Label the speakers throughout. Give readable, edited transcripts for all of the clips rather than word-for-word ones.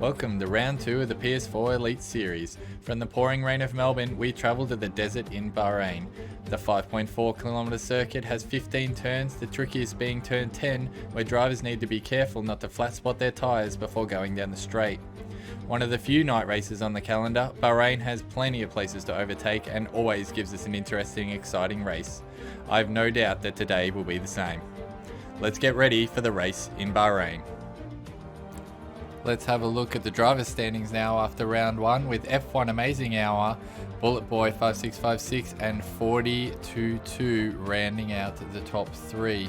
Speaker 1: Welcome to round 2 of the PS4 Elite Series. From the pouring rain of Melbourne, we travel to the desert in Bahrain. The 5.4 kilometer circuit has 15 turns, the trickiest being turn 10, where drivers need to be careful not to flat spot their tyres before going down the straight. One of the few night races on the calendar, Bahrain has plenty of places to overtake and always gives us an interesting, exciting race. I have no doubt that today will be the same. Let's get ready for the race in Bahrain. Let's have a look at the driver standings now after round 1 with F1 Amazing Hour, Bullet Boy 5656 and 4022 rounding out the top 3.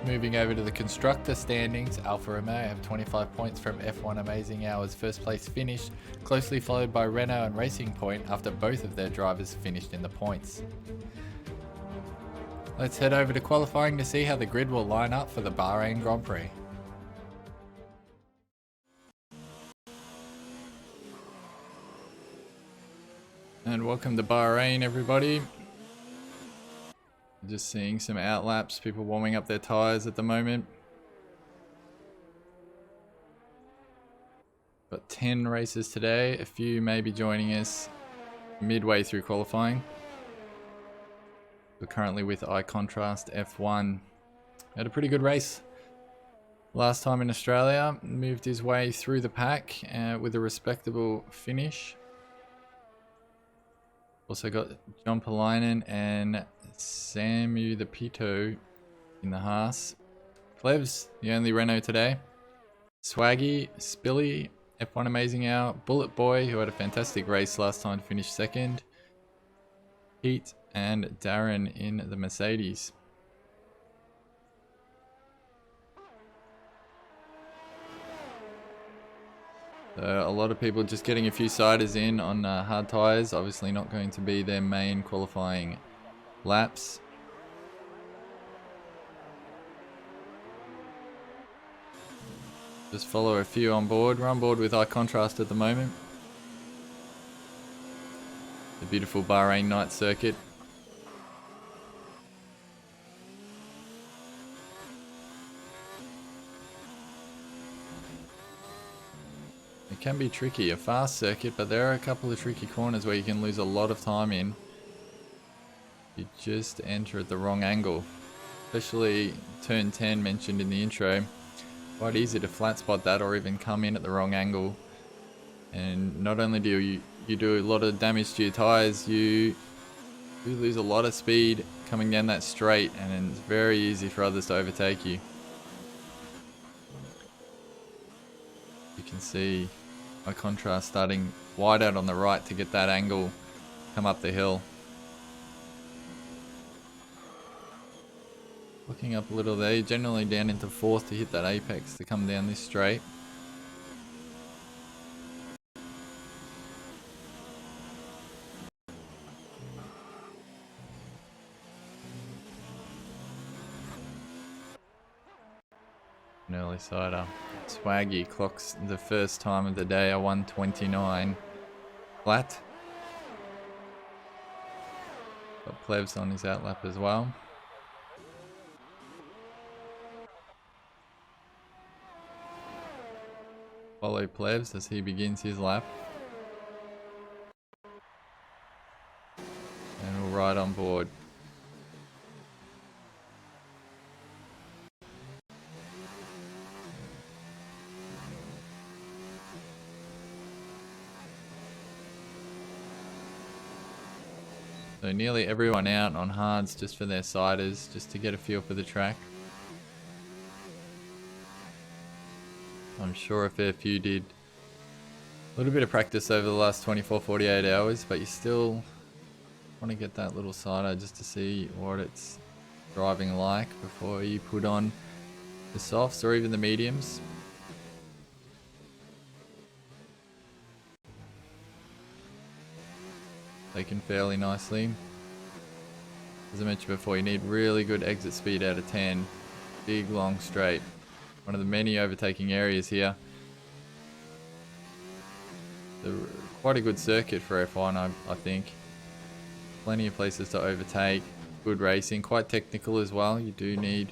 Speaker 1: Moving over to the constructor standings, Alfa Romeo have 25 points from F1 Amazing Hour's first place finish, closely followed by Renault and Racing Point after both of their drivers finished in the points. Let's head over to qualifying to see how the grid will line up for the Bahrain Grand Prix. And welcome to Bahrain, everybody. Just seeing some outlaps, people warming up their tyres at the moment. Got 10 races today, a few may be joining us midway through qualifying. We're currently with Eye Contrast F1. Had a pretty good race last time in Australia, moved his way through the pack with a respectable finish. Also got John Palainen and Samu the Pito in the Haas. Plevs, the only Renault today. Swaggy, Spilly, F1 Amazing Hour, Bullet Boy, who had a fantastic race last time, finished second. Pete and Darren in the Mercedes. A lot of people just getting a few siders in on hard tyres, obviously not going to be their main qualifying laps. Just follow a few on board. We're on board with Eye Contrast at the moment. The beautiful Bahrain night circuit. It can be tricky, a fast circuit, but there are a couple of tricky corners where you can lose a lot of time in. You just enter at the wrong angle, especially turn 10 mentioned in the intro. Quite easy to flat spot that or even come in at the wrong angle. And not only do you do a lot of damage to your tyres, you lose a lot of speed coming down that straight, and it's very easy for others to overtake you. You can see Eye Contrast starting wide out on the right to get that angle, come up the hill. Looking up a little there, generally down into 4th to hit that apex to come down this straight. An early sider. Swaggy clocks the first time of the day, a 1:29 flat. Got Plevs on his outlap as well. Follow Plevs as he begins his lap. And we'll ride on board. So nearly everyone out on hards just for their siders, just to get a feel for the track. I'm sure a fair few did a little bit of practice over the last 24-48 hours, but you still want to get that little sider just to see what it's driving like before you put on the softs or even the mediums. Taken fairly nicely. As I mentioned before, you need really good exit speed out of 10. Big long straight. One of the many overtaking areas here. Quite a good circuit for F1, I think. Plenty of places to overtake. Good racing. Quite technical as well. You do need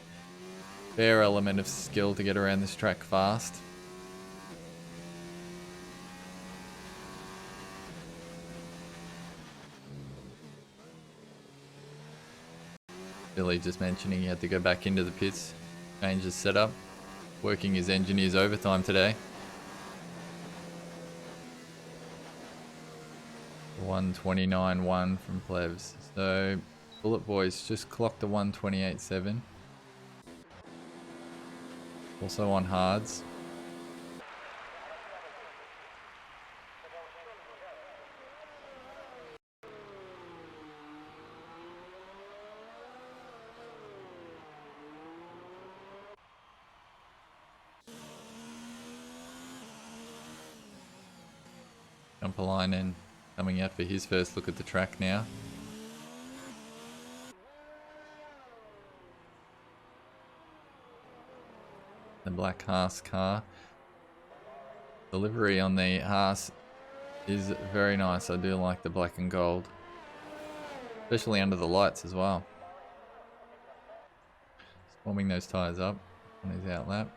Speaker 1: a fair element of skill to get around this track fast. Billy just mentioning he had to go back into the pits, change his setup, working his engineers overtime today. 129.1 from Plebs. So Bullet Boys just clocked a 128.7. Also on hards. Jumpalainen coming out for his first look at the track now. The black Haas car. The livery on the Haas is very nice. I do like the black and gold. Especially under the lights as well. Just warming those tyres up on his outlap.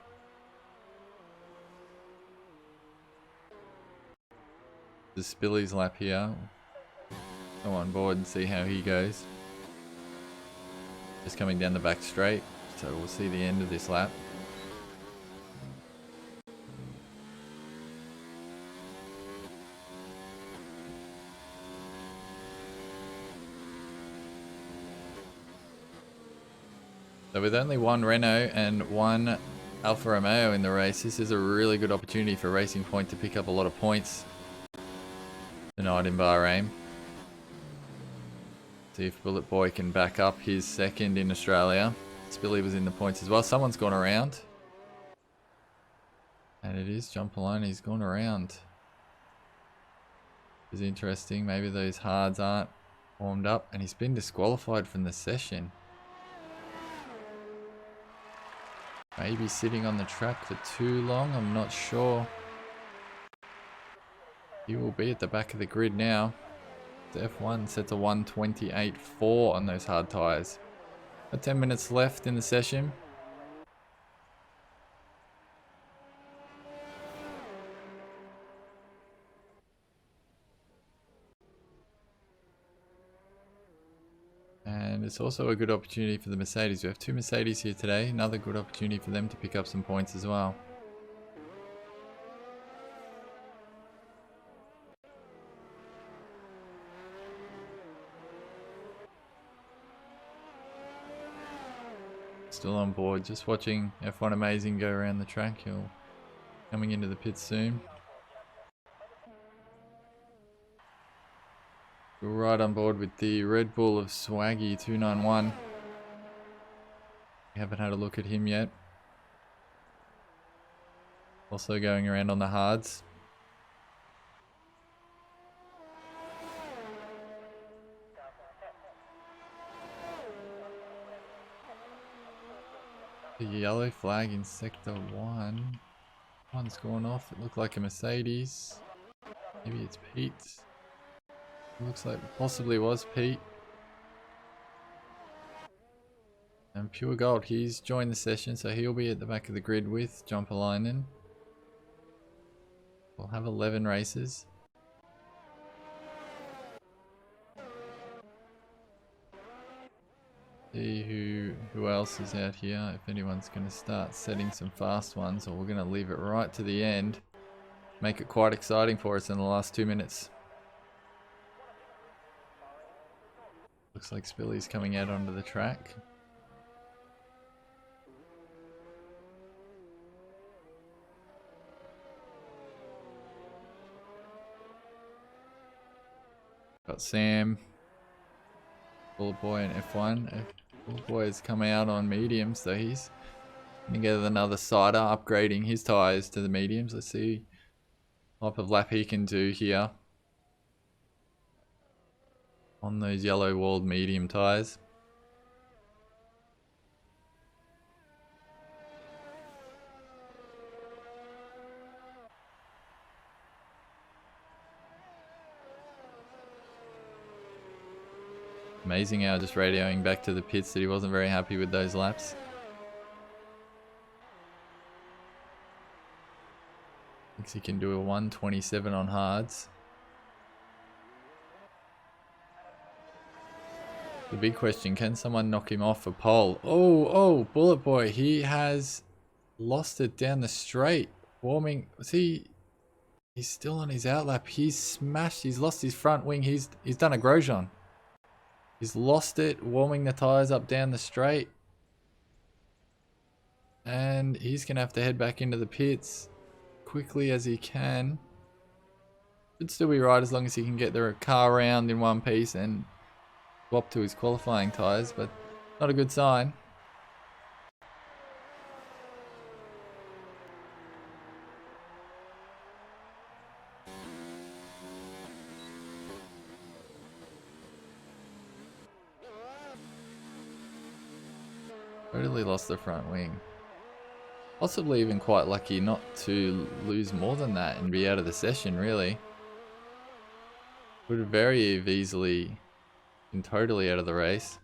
Speaker 1: The Spilly's lap here. Go on board and see how he goes. Just coming down the back straight, so we'll see the end of this lap. So with only one Renault and one Alfa Romeo in the race, this is a really good opportunity for Racing Point to pick up a lot of points tonight in Bahrain. See if Bullet Boy can back up his second in Australia. Spilly was in the points as well. Someone's gone around. And it is Jumpalone. He's gone around. It's interesting. Maybe those hards aren't warmed up. And he's been disqualified from the session. Maybe sitting on the track for too long. I'm not sure. He will be at the back of the grid now. The F1 set to 128.4 on those hard tyres. 10 minutes left in the session. And it's also a good opportunity for the Mercedes. We have two Mercedes here today. Another good opportunity for them to pick up some points as well. Still on board, just watching F1 Amazing go around the track. He'll coming into the pits soon. We're right on board with the Red Bull of Swaggy 291. We haven't had a look at him yet. Also going around on the hards. The yellow flag in sector 1. One's gone off. It looked like a Mercedes. Maybe it's Pete. It looks like it possibly was Pete. And Pure Gold, he's joined the session, so he'll be at the back of the grid with Jumpalainen. We'll have 11 races. See who else is out here, if anyone's going to start setting some fast ones, or we're going to leave it right to the end. Make it quite exciting for us in the last 2 minutes. Looks like Spilly's coming out onto the track. Got Sam, Bullet Boy and F1. Bullet Boy has come out on mediums, so he's going to get another cider, upgrading his tyres to the mediums. Let's see what type of lap he can do here on those yellow walled medium tyres. Amazing how just radioing back to the pits that he wasn't very happy with those laps. Thinks he can do a 127 on hards. The big question, can someone knock him off a pole? Oh, Bullet Boy, he has lost it down the straight. Warming, he's still on his outlap. He's smashed, he's lost his front wing. He's done a Grosjean. He's lost it, warming the tyres up down the straight. And he's going to have to head back into the pits quickly as he can. Should still be right as long as he can get the car around in one piece and swap to his qualifying tyres, but not a good sign. Totally lost the front wing. Possibly even quite lucky not to lose more than that and be out of the session, really. Would have very easily been totally out of the race.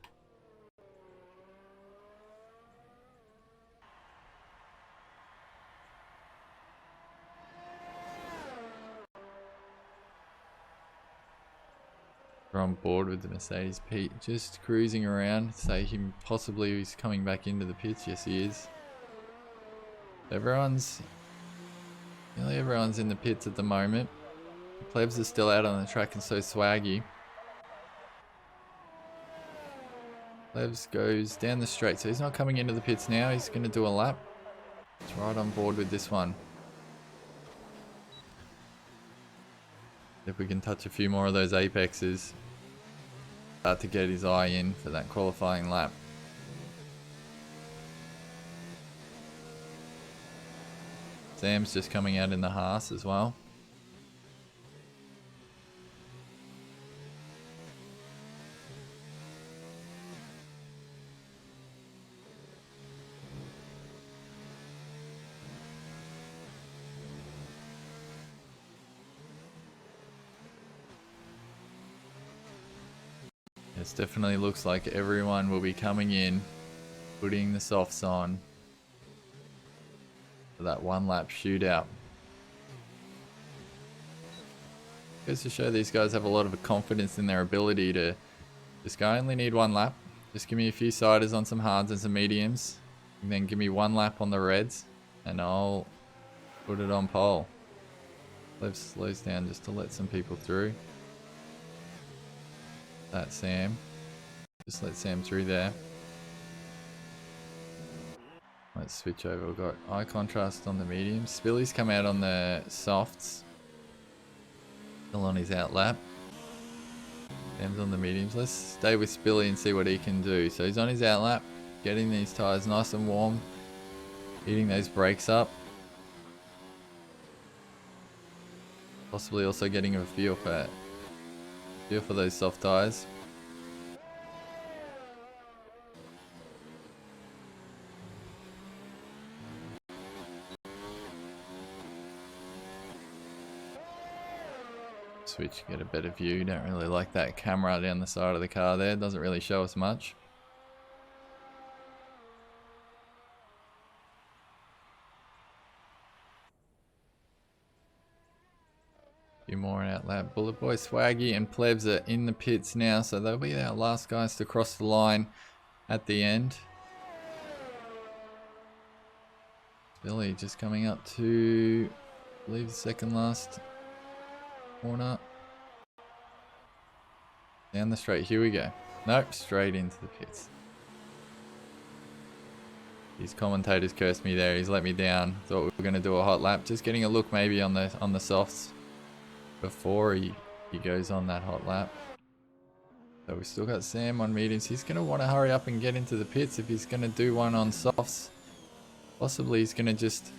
Speaker 1: We're on board with the Mercedes. Pete just cruising around. Say him possibly he's coming back into the pits. Yes, he is. Nearly everyone's in the pits at the moment. Plebs are still out on the track and so swaggy. Plebs goes down the straight, so he's not coming into the pits now. He's going to do a lap. He's right on board with this one. If we can touch a few more of those apexes. Start to get his eye in for that qualifying lap. Sam's just coming out in the Haas as well. It definitely looks like everyone will be coming in, putting the softs on for that one lap shootout. Goes to show these guys have a lot of confidence in their ability to just go, I only need one lap. Just give me a few siders on some hards and some mediums, and then give me one lap on the reds, and I'll put it on pole. Lev slows down just to let some people through. That's Sam. Just let Sam through there. Let's switch over. We've got eye contrast on the mediums. Spilly's come out on the softs. Still on his out lap. Sam's on the mediums. Let's stay with Spilly and see what he can do. So he's on his out lap, getting these tyres nice and warm, heating those brakes up. Possibly also getting a feel for those soft tyres. Switch, get a better view. Don't really like that camera down the side of the car there. Doesn't really show us much. A few more in out lap. Bullet Boy, Swaggy and Plebs are in the pits now, so they'll be our last guys to cross the line at the end. Billy just coming up to, I believe, the second last corner. Down the straight, here we go. Nope, straight into the pits. These commentators cursed me there, he's let me down. Thought we were going to do a hot lap. Just getting a look maybe on the softs before he goes on that hot lap. So we've still got Sam on mediums. He's going to want to hurry up and get into the pits if he's going to do one on softs. Possibly he's going to just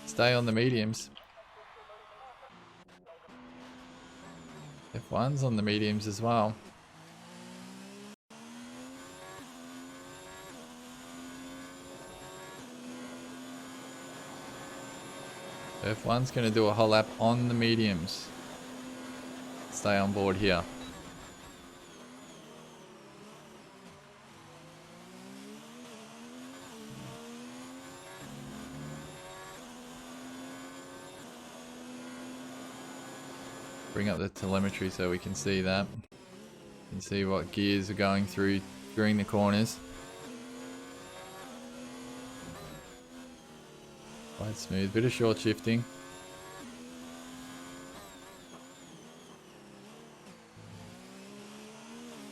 Speaker 1: stay on the mediums. F1's on the mediums as well. F1's going to do a whole lap on the mediums. Stay on board here. Bring up the telemetry so we can see that. and see what gears are going through during the corners. Quite smooth, bit of short shifting.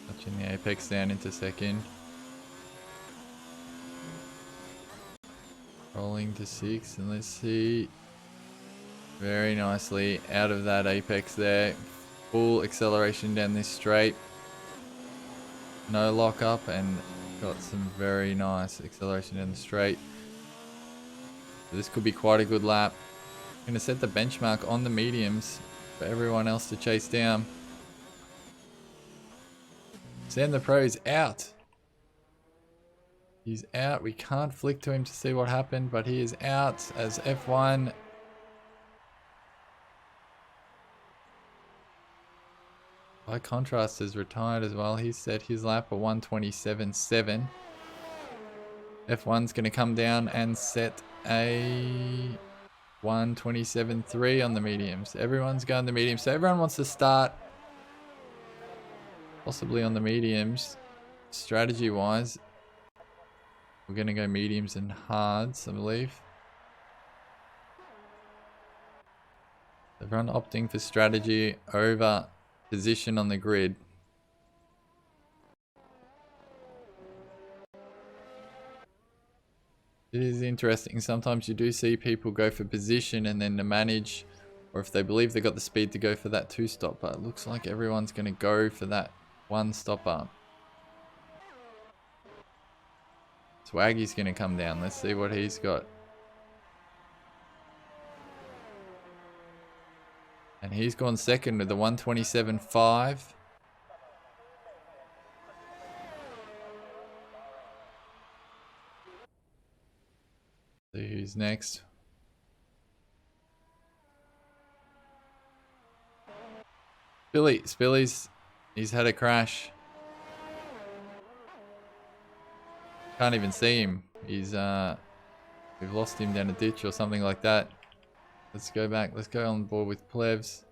Speaker 1: Touching the apex down into second. Rolling to 6, and let's see. Very nicely out of that apex there. Full acceleration down this straight. No lock up, and got some very nice acceleration down the straight. So this could be quite a good lap. Going to set the benchmark on the mediums for everyone else to chase down. Sam the Pro is out. He's out. We can't flick to him to see what happened, but he is out as F1. By contrast, is retired as well. He set his lap at 1:27.7. F1's going to come down and set a 1:27.3 on the mediums. Everyone's going the mediums. So everyone wants to start possibly on the mediums. Strategy-wise, we're going to go mediums and hards, I believe. Everyone opting for strategy over position on the grid. It is interesting. Sometimes you do see people go for position and then to manage, or if they believe they got the speed to go for that 2-stop, but it looks like everyone's going to go for that 1-stopper. Swaggy's going to come down. Let's see what he's got. And he's gone second with the 1:27.5. See who's next. Spilly's, he's had a crash. Can't even see him. He's we've lost him down a ditch or something like that. Let's go back. Let's go on board with Plevs.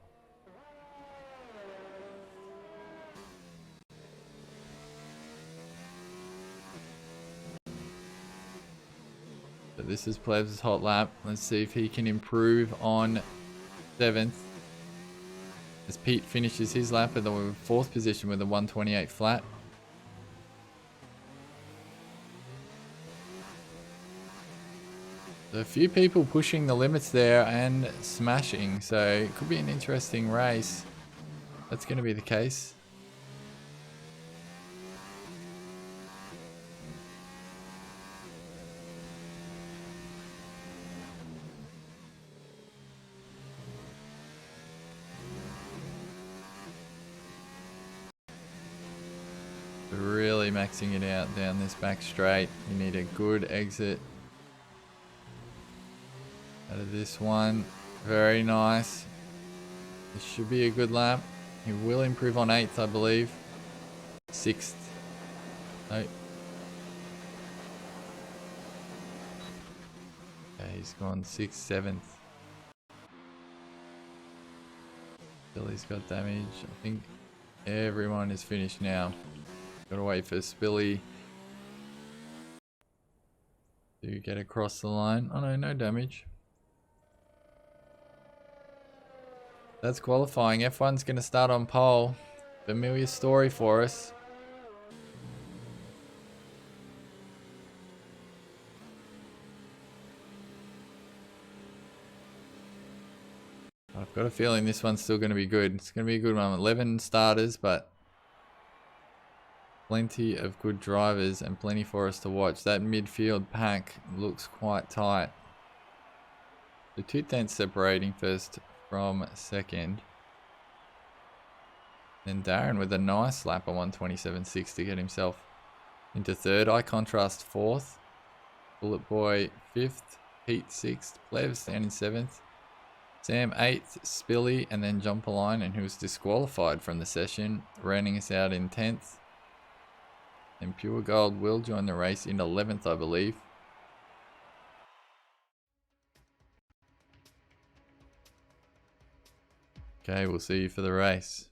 Speaker 1: So this is Plevs' hot lap. Let's see if he can improve on 7th. As Pete finishes his lap at the 4th position with a 1:28 flat. So a few people pushing the limits there and smashing, so it could be an interesting race. That's going to be the case. Really maxing it out down this back straight. You need a good exit out of this one. Very nice. This should be a good lap. He will improve on 8th, I believe. 6th. No. Okay, he's gone 6th, 7th. Billy's got damage. I think everyone is finished now. Gotta wait for Spilly to get across the line. Oh no, no damage. That's qualifying. F1's going to start on pole. Familiar story for us. I've got a feeling this one's still going to be good. It's going to be a good one. 11 starters, but plenty of good drivers and plenty for us to watch. That midfield pack looks quite tight. The 2/10 separating first from second. Then Darren with a nice lap of 1:27.6 to get himself into third. I contrast 4th. Bullet Boy 5th. Pete 6th. Plevs down in 7th. Sam 8th. Spilly and then Jumper Line, and who was disqualified from the session, rounding us out in 10th. And Pure Gold will join the race in 11th, I believe. Okay, we'll see you for the race.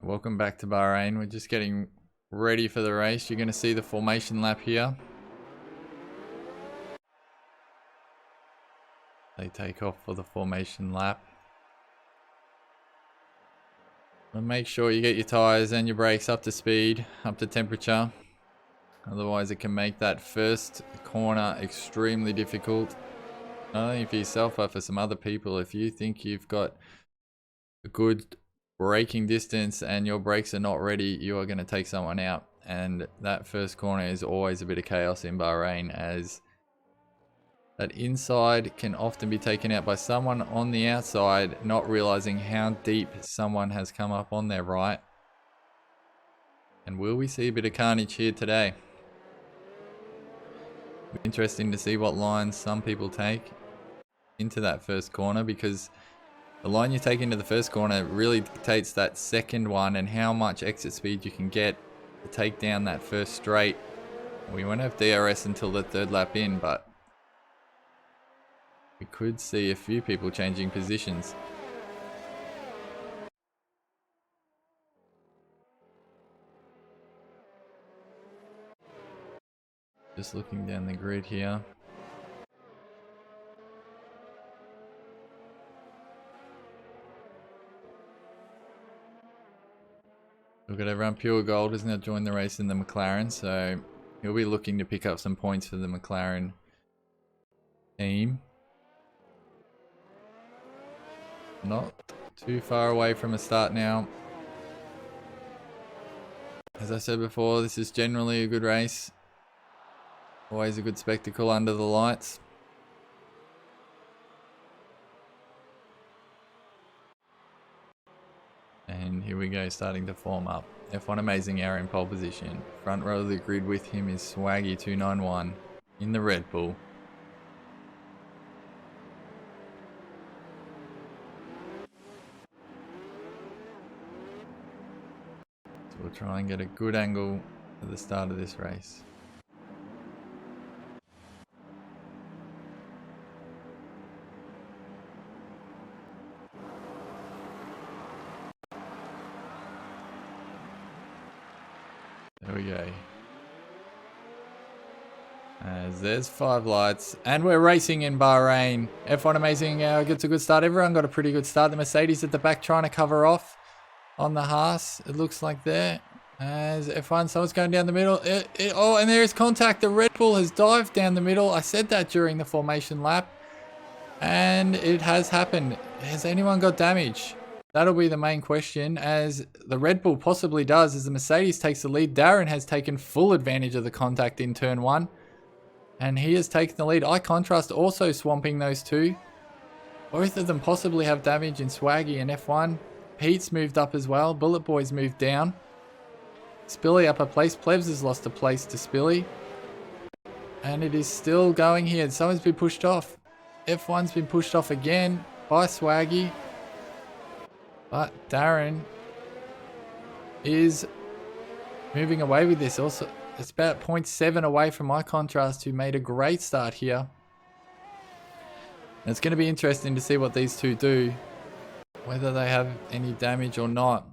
Speaker 1: Welcome back to Bahrain. We're just getting ready for the race. You're going to see the formation lap here. They take off for the formation lap. And make sure you get your tyres and your brakes up to speed, up to temperature. Otherwise it can make that first corner extremely difficult. Not only for yourself but for some other people. If you think you've got a good braking distance and your brakes are not ready, you are going to take someone out. And that first corner is always a bit of chaos in Bahrain, as that inside can often be taken out by someone on the outside, not realizing how deep someone has come up on their right. And will we see a bit of carnage here today? It'll be interesting to see what lines some people take into that first corner, because the line you take into the first corner really dictates that second one and how much exit speed you can get to take down that first straight. We won't have DRS until the third lap in, but we could see a few people changing positions. Just looking down the grid here. Look at everyone. Pure Gold has now joined the race in the McLaren, so he'll be looking to pick up some points for the McLaren team. Not too far away from a start now. As I said before, this is generally a good race. Always a good spectacle under the lights. And here we go, starting to form up. F1 Amazing Hour in pole position. Front row of the grid with him is Swaggy291 in the Red Bull. So we'll try and get a good angle at the start of this race. There we go. As there's 5 lights, and we're racing in Bahrain. F1 Amazing gets a good start. Everyone got a pretty good start. The Mercedes at the back trying to cover off on the Haas, it looks like there. As F1, someone's going down the middle. Oh, and there is contact. The Red Bull has dived down the middle. I said that during the formation lap, and it has happened. Has anyone got damage? That'll be the main question, as the Red Bull possibly does, as the Mercedes takes the lead. Darren has taken full advantage of the contact in turn 1, and he has taken the lead. Eye Contrast also swamping those two. Both of them possibly have damage in Swaggy and F1. Pete's moved up as well. Bullet Boy's moved down. Spilly up a place. Plebs has lost a place to Spilly. And it is still going here. Someone's been pushed off. F1's been pushed off again by Swaggy. But Darren is moving away with this. Also, it's about 0.7 away from Eye Contrast, who made a great start here. And it's going to be interesting to see what these two do, whether they have any damage or not.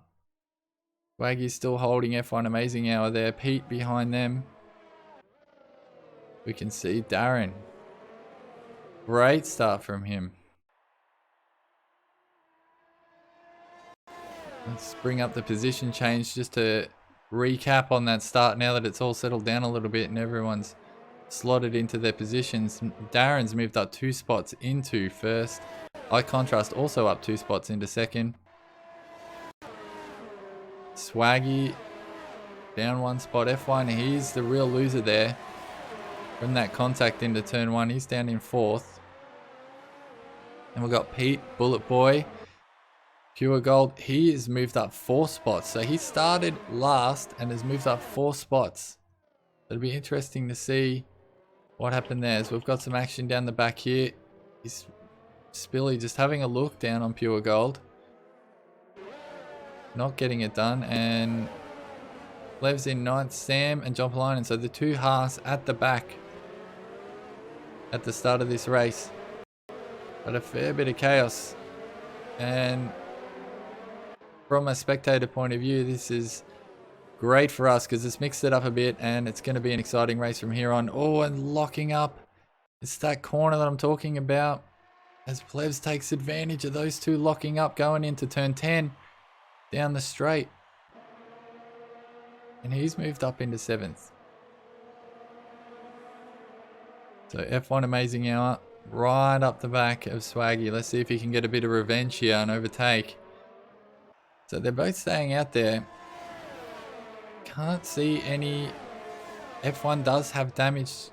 Speaker 1: Swaggy's still holding F1 Amazing Hour there. Pete behind them. We can see Darren. Great start from him. Let's bring up the position change just to recap on that start now that it's all settled down a little bit and everyone's slotted into their positions. Darren's moved up 2 spots into first. Eye Contrast also up 2 spots into second. Swaggy down 1 spot. F1, he's the real loser there. From that contact into turn 1, he's down in 4th. And we've got Pete, Bullet Boy. Pure Gold, he has moved up 4 spots. So he started last and has moved up 4 spots. It'll be interesting to see what happened there. So we've got some action down the back here. Is Spilly just having a look down on Pure Gold. Not getting it done. And Lev's in 9th, Sam and John Polinen. So the 2 Haas at the back at the start of this race. But a fair bit of chaos. And from a spectator point of view, this is great for us because it's mixed it up a bit and it's going to be an exciting race from here on. Oh, and locking up. It's that corner that I'm talking about. As Plebs takes advantage of those two locking up going into turn 10 down the straight. And he's moved up into 7th. So F1 Amazing Hour right up the back of Swaggy. Let's see if he can get a bit of revenge here and overtake. So they're both staying out there. Can't see any. F1 does have damage.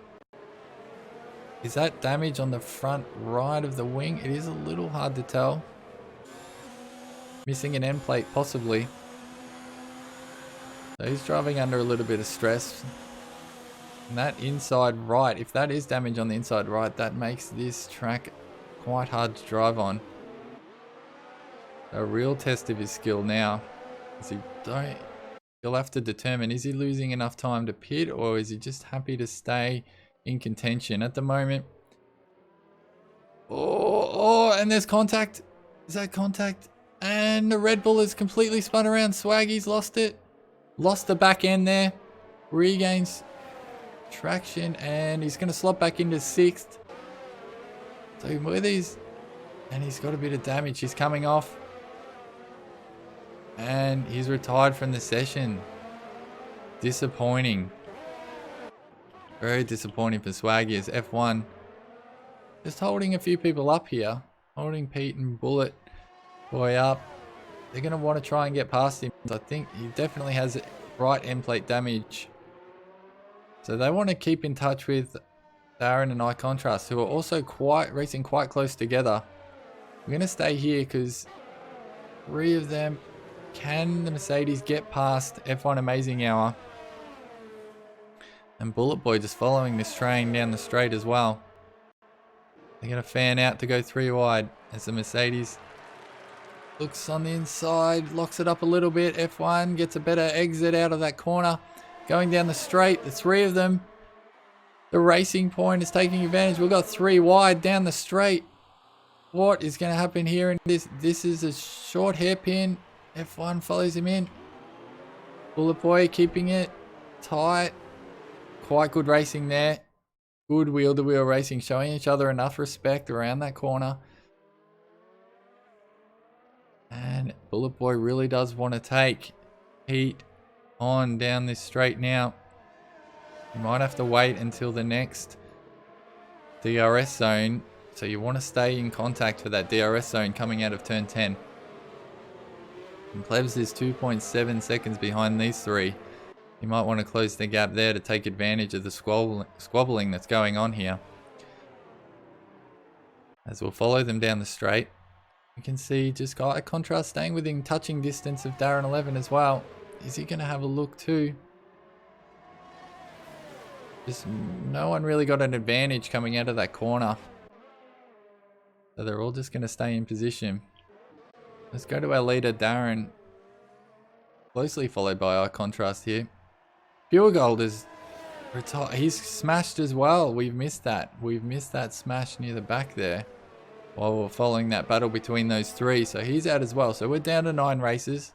Speaker 1: Is that damage on the front right of the wing? It is a little hard to tell. Missing an end plate possibly. So he's driving under a little bit of stress. And that inside right, if that is damage on the inside right, that makes this track quite hard to drive on. A real test of his skill now. He'll have to determine, is he losing enough time to pit or is he just happy to stay in contention at the moment? Oh, and there's contact. Is that contact? And the Red Bull is completely spun around. Swaggy's lost it. Lost the back end there. Regains traction and he's going to slot back into 6th. So with these, and he's got a bit of damage. He's coming off. And he's retired from the session. Disappointing. Very disappointing for Swaggy as F1 just holding a few people up here. Holding Pete and Bullet Boy up. They're going to want to try and get past him. I think he definitely has right end plate damage. So they want to keep in touch with Darren and I Contrast, who are also racing quite close together. We're going to stay here because 3 of them. Can the Mercedes get past F1 Amazing Hour? And Bullet Boy just following this train down the straight as well. They're going to fan out to go 3 wide as the Mercedes looks on the inside, locks it up a little bit. F1 gets a better exit out of that corner. Going down the straight, the 3 of them. The Racing Point is taking advantage. We've got 3 wide down the straight. What is going to happen here? And this is a short hairpin. F1 follows him in. Bullet Boy keeping it tight. Quite good racing there. Good wheel-to-wheel racing, showing each other enough respect around that corner. And Bullet Boy really does want to take Pete on down this straight now. You might have to wait until the next DRS zone. So you want to stay in contact for that DRS zone coming out of turn 10. And Plebs is 2.7 seconds behind these 3. You might want to close the gap there to take advantage of the squabbling that's going on here. As we'll follow them down the straight. You can see just got a Contrast staying within touching distance of Darren 11 as well. Is he going to have a look too? Just no one really got an advantage coming out of that corner. So they're all just going to stay in position. Let's go to our leader, Darren. Closely followed by our Contrast here. Pure Gold is retired. He's smashed as well. We've missed that. We've missed that smash near the back there. While we're following that battle between those 3. So he's out as well. So we're down to 9 races.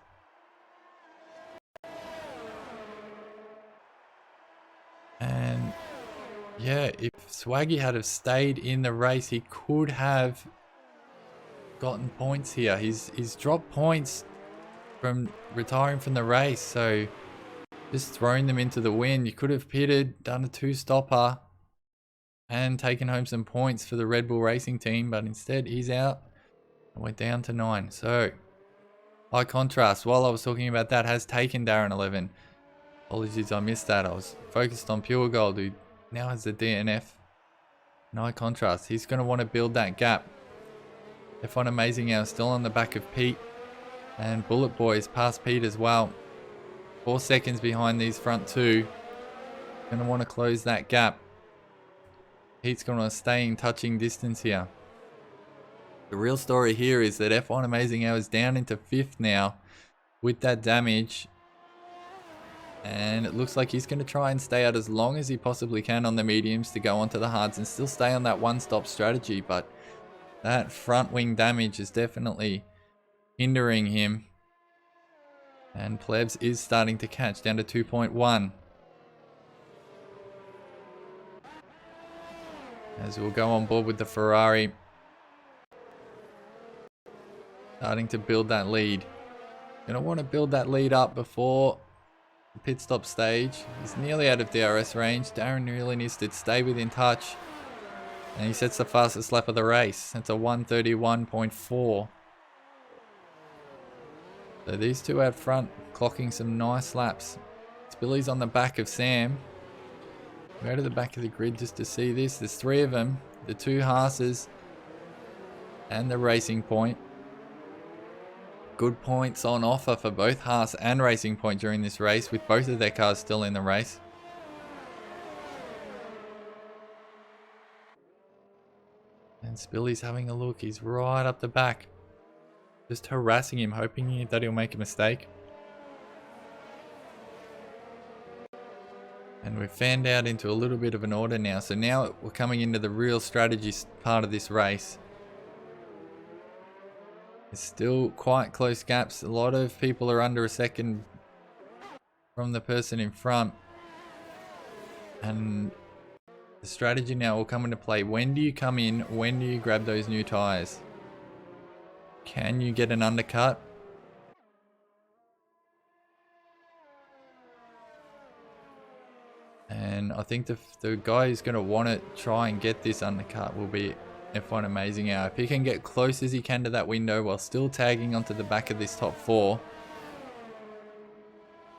Speaker 1: And yeah, if Swaggy had have stayed in the race, he could have gotten points here. He's dropped points from retiring from the race, so just thrown them into the wind. You could have pitted, done a 2-stopper and taken home some points for the Red Bull Racing team, but instead he's out and we're down to 9. So High Contrast, while I was talking about that, has taken Darren 11. Apologies, I missed that. I was focused on Pure Gold, who now has the DNF. And High Contrast, he's going to want to build that gap. F1 Amazing Hour still on the back of Pete. And Bullet Boy is past Pete as well. 4 seconds behind these front 2. Going to want to close that gap. Pete's going to stay in touching distance here. The real story here is that F1 Amazing Hour is down into 5th now with that damage. And it looks like he's going to try and stay out as long as he possibly can on the mediums to go onto the hards and still stay on that one-stop strategy. But that front wing damage is definitely hindering him. And Plebs is starting to catch, down to 2.1. As we'll go on board with the Ferrari. Starting to build that lead. Gonna want to build that lead up before the pit stop stage. He's nearly out of DRS range. Darren really needs to stay within touch. And he sets the fastest lap of the race. That's a 1:31.4. So these two out front clocking some nice laps. Billy's on the back of Sam. Go to the back of the grid just to see this. There's three of them. The two Haas's and the Racing Point. Good points on offer for both Haas and Racing Point during this race, with both of their cars still in the race. And Spilly's having a look. He's right up the back. Just harassing him, hoping that he'll make a mistake. And we've fanned out into a little bit of an order now. So now we're coming into the real strategy part of this race. It's still quite close gaps. A lot of people are under a second from the person in front. And the strategy now will come into play. When do you come in? When do you grab those new tyres? Can you get an undercut? And I think the guy who's going to want to try and get this undercut will be F1 Amazing Hour. If he can get close as he can to that window while still tagging onto the back of this top four,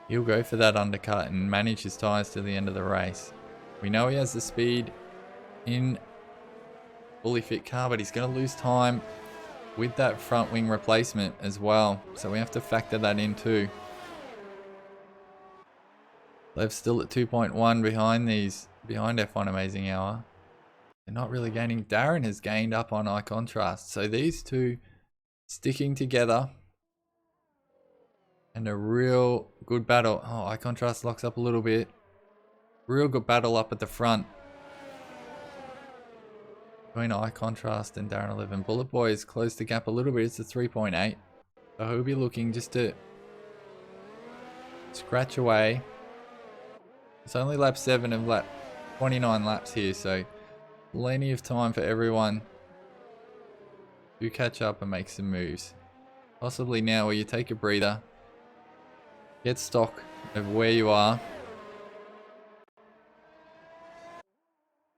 Speaker 1: he'll go for that undercut and manage his tyres to the end of the race. We know he has the speed in fully fit car, but he's going to lose time with that front wing replacement as well. So we have to factor that in too. They're still at 2.1 behind F1 Amazing Hour. They're not really gaining. Darren has gained up on eye contrast. So these two sticking together. And a real good battle. Oh, eye contrast locks up a little bit. Real good battle up at the front. Between eye contrast and Darren 11. Bullet Boy has closed the gap a little bit. It's a 3.8. So he'll be looking just to scratch away. It's only lap 7 of lap 29 laps here, so plenty of time for everyone to catch up and make some moves. Possibly now where you take a breather, get stock of where you are,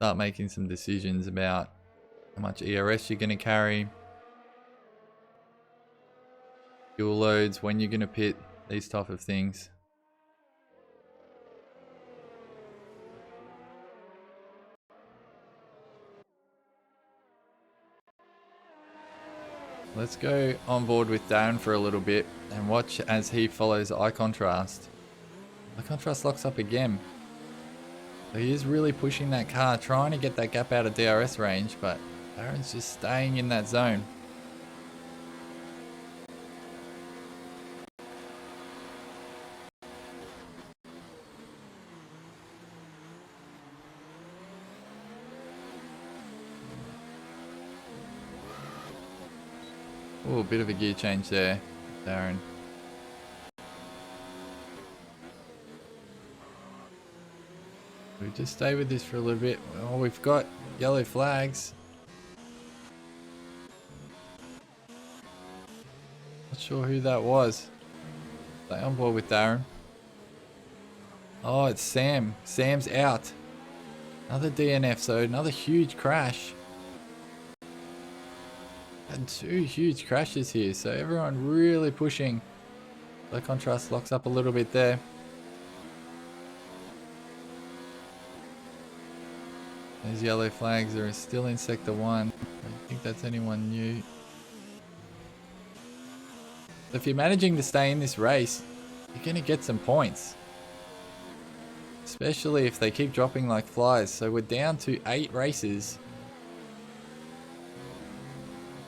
Speaker 1: start making some decisions about how much ERS you're going to carry, fuel loads, when you're going to pit, these type of things. Let's go on board with Darren for a little bit and watch as he follows eye contrast. Eye contrast locks up again. So he is really pushing that car, trying to get that gap out of DRS range, but Darren's just staying in that zone. Oh, a bit of a gear change there, Darren. We just stay with this for a little bit. Oh, we've got yellow flags. Not sure who that was. Stay on board with Darren. Oh, it's Sam. Sam's out. Another DNF, so another huge crash. And two huge crashes here, so everyone really pushing. The contrast locks up a little bit there. These yellow flags are still in sector 1. I don't think that's anyone new. So if you're managing to stay in this race, you're going to get some points. Especially if they keep dropping like flies. So we're down to 8 races.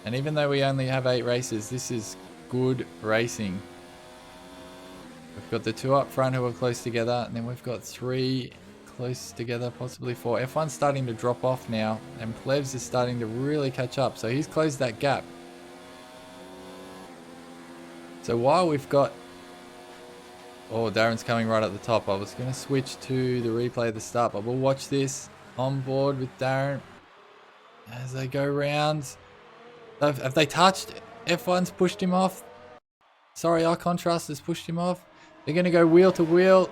Speaker 1: And even though we only have 8 races, this is good racing. We've got the 2 up front who are close together, and then we've got 3 close together, possibly 4. F1's starting to drop off now, and Plebs is starting to really catch up, so he's closed that gap. So while we've got Oh, Darren's coming right at the top. I was going to switch to the replay at the start, but we'll watch this on board with Darren as they go round. Have they touched? F1's pushed him off. Sorry, Eye Contrast has pushed him off. They're going to go wheel to wheel.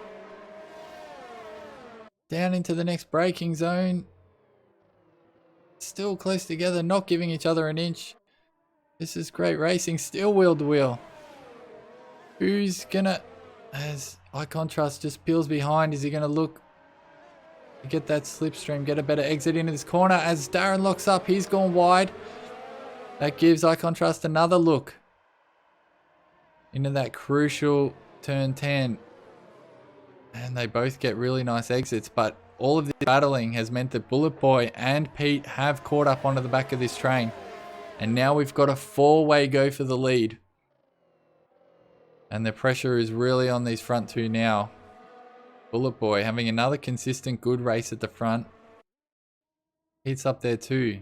Speaker 1: Down into the next braking zone. Still close together, not giving each other an inch. This is great racing. Still wheel to wheel. Who's going to... As Eye Contrast just peels behind, is he going to look to get that slipstream, get a better exit into this corner? As Darren locks up, he's gone wide. That gives Eye Contrast another look into that crucial turn 10. And they both get really nice exits, but all of this battling has meant that Bullet Boy and Pete have caught up onto the back of this train. And now we've got a four-way go for the lead. And the pressure is really on these front two now. Bullet Boy having another consistent good race at the front. Pete's up there too.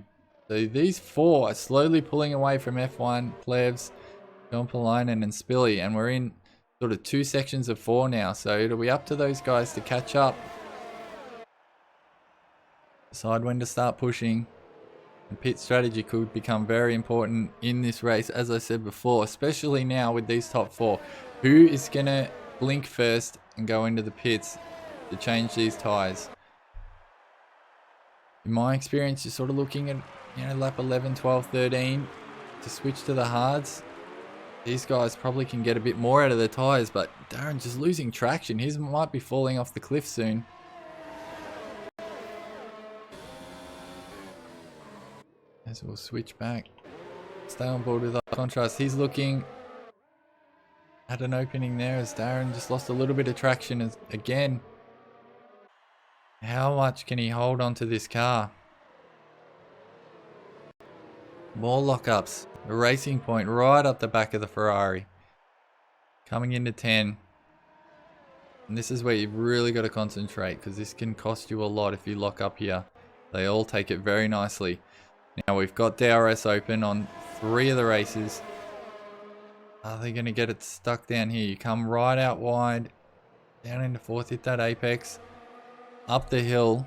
Speaker 1: So these four are slowly pulling away from F1, Plebs, John Polainen and Spilly. And we're in sort of two sections of four now. So it'll be up to those guys to catch up. Decide when to start pushing. And pit strategy could become very important in this race, as I said before, especially now with these top four. Who is going to blink first and go into the pits to change these tyres? In my experience, you're sort of looking at, lap 11, 12, 13 to switch to the hards. These guys probably can get a bit more out of their tyres, but Darren's just losing traction. His might be falling off the cliff soon. As we'll switch back. Stay on board with our contrast. He's looking at an opening there as Darren just lost a little bit of traction again. How much can he hold on to this car? More lockups. A racing point right up the back of the Ferrari. Coming into 10. And this is where you've really got to concentrate, because this can cost you a lot if you lock up here. They all take it very nicely. Now we've got DRS open on 3 of the races. Are they going to get it stuck down here? You come right out wide. Down into 4th, hit that apex. Up the hill.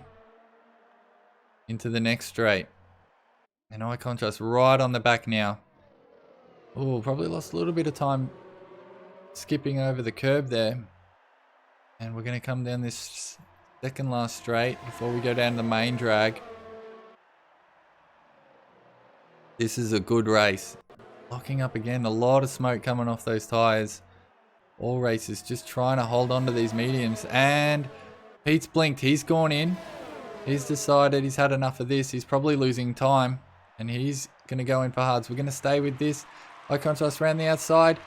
Speaker 1: Into the next straight. And Eye Contrast right on the back now. Oh, probably lost a little bit of time skipping over the curb there. And we're going to come down this second last straight before we go down the main drag. This is a good race. Locking up again. A lot of smoke coming off those tyres. All races just trying to hold on to these mediums. And Pete's blinked. He's gone in. He's decided he's had enough of this. He's probably losing time. And he's going to go in for hards. We're going to stay with this. Eye Contrast around the outside.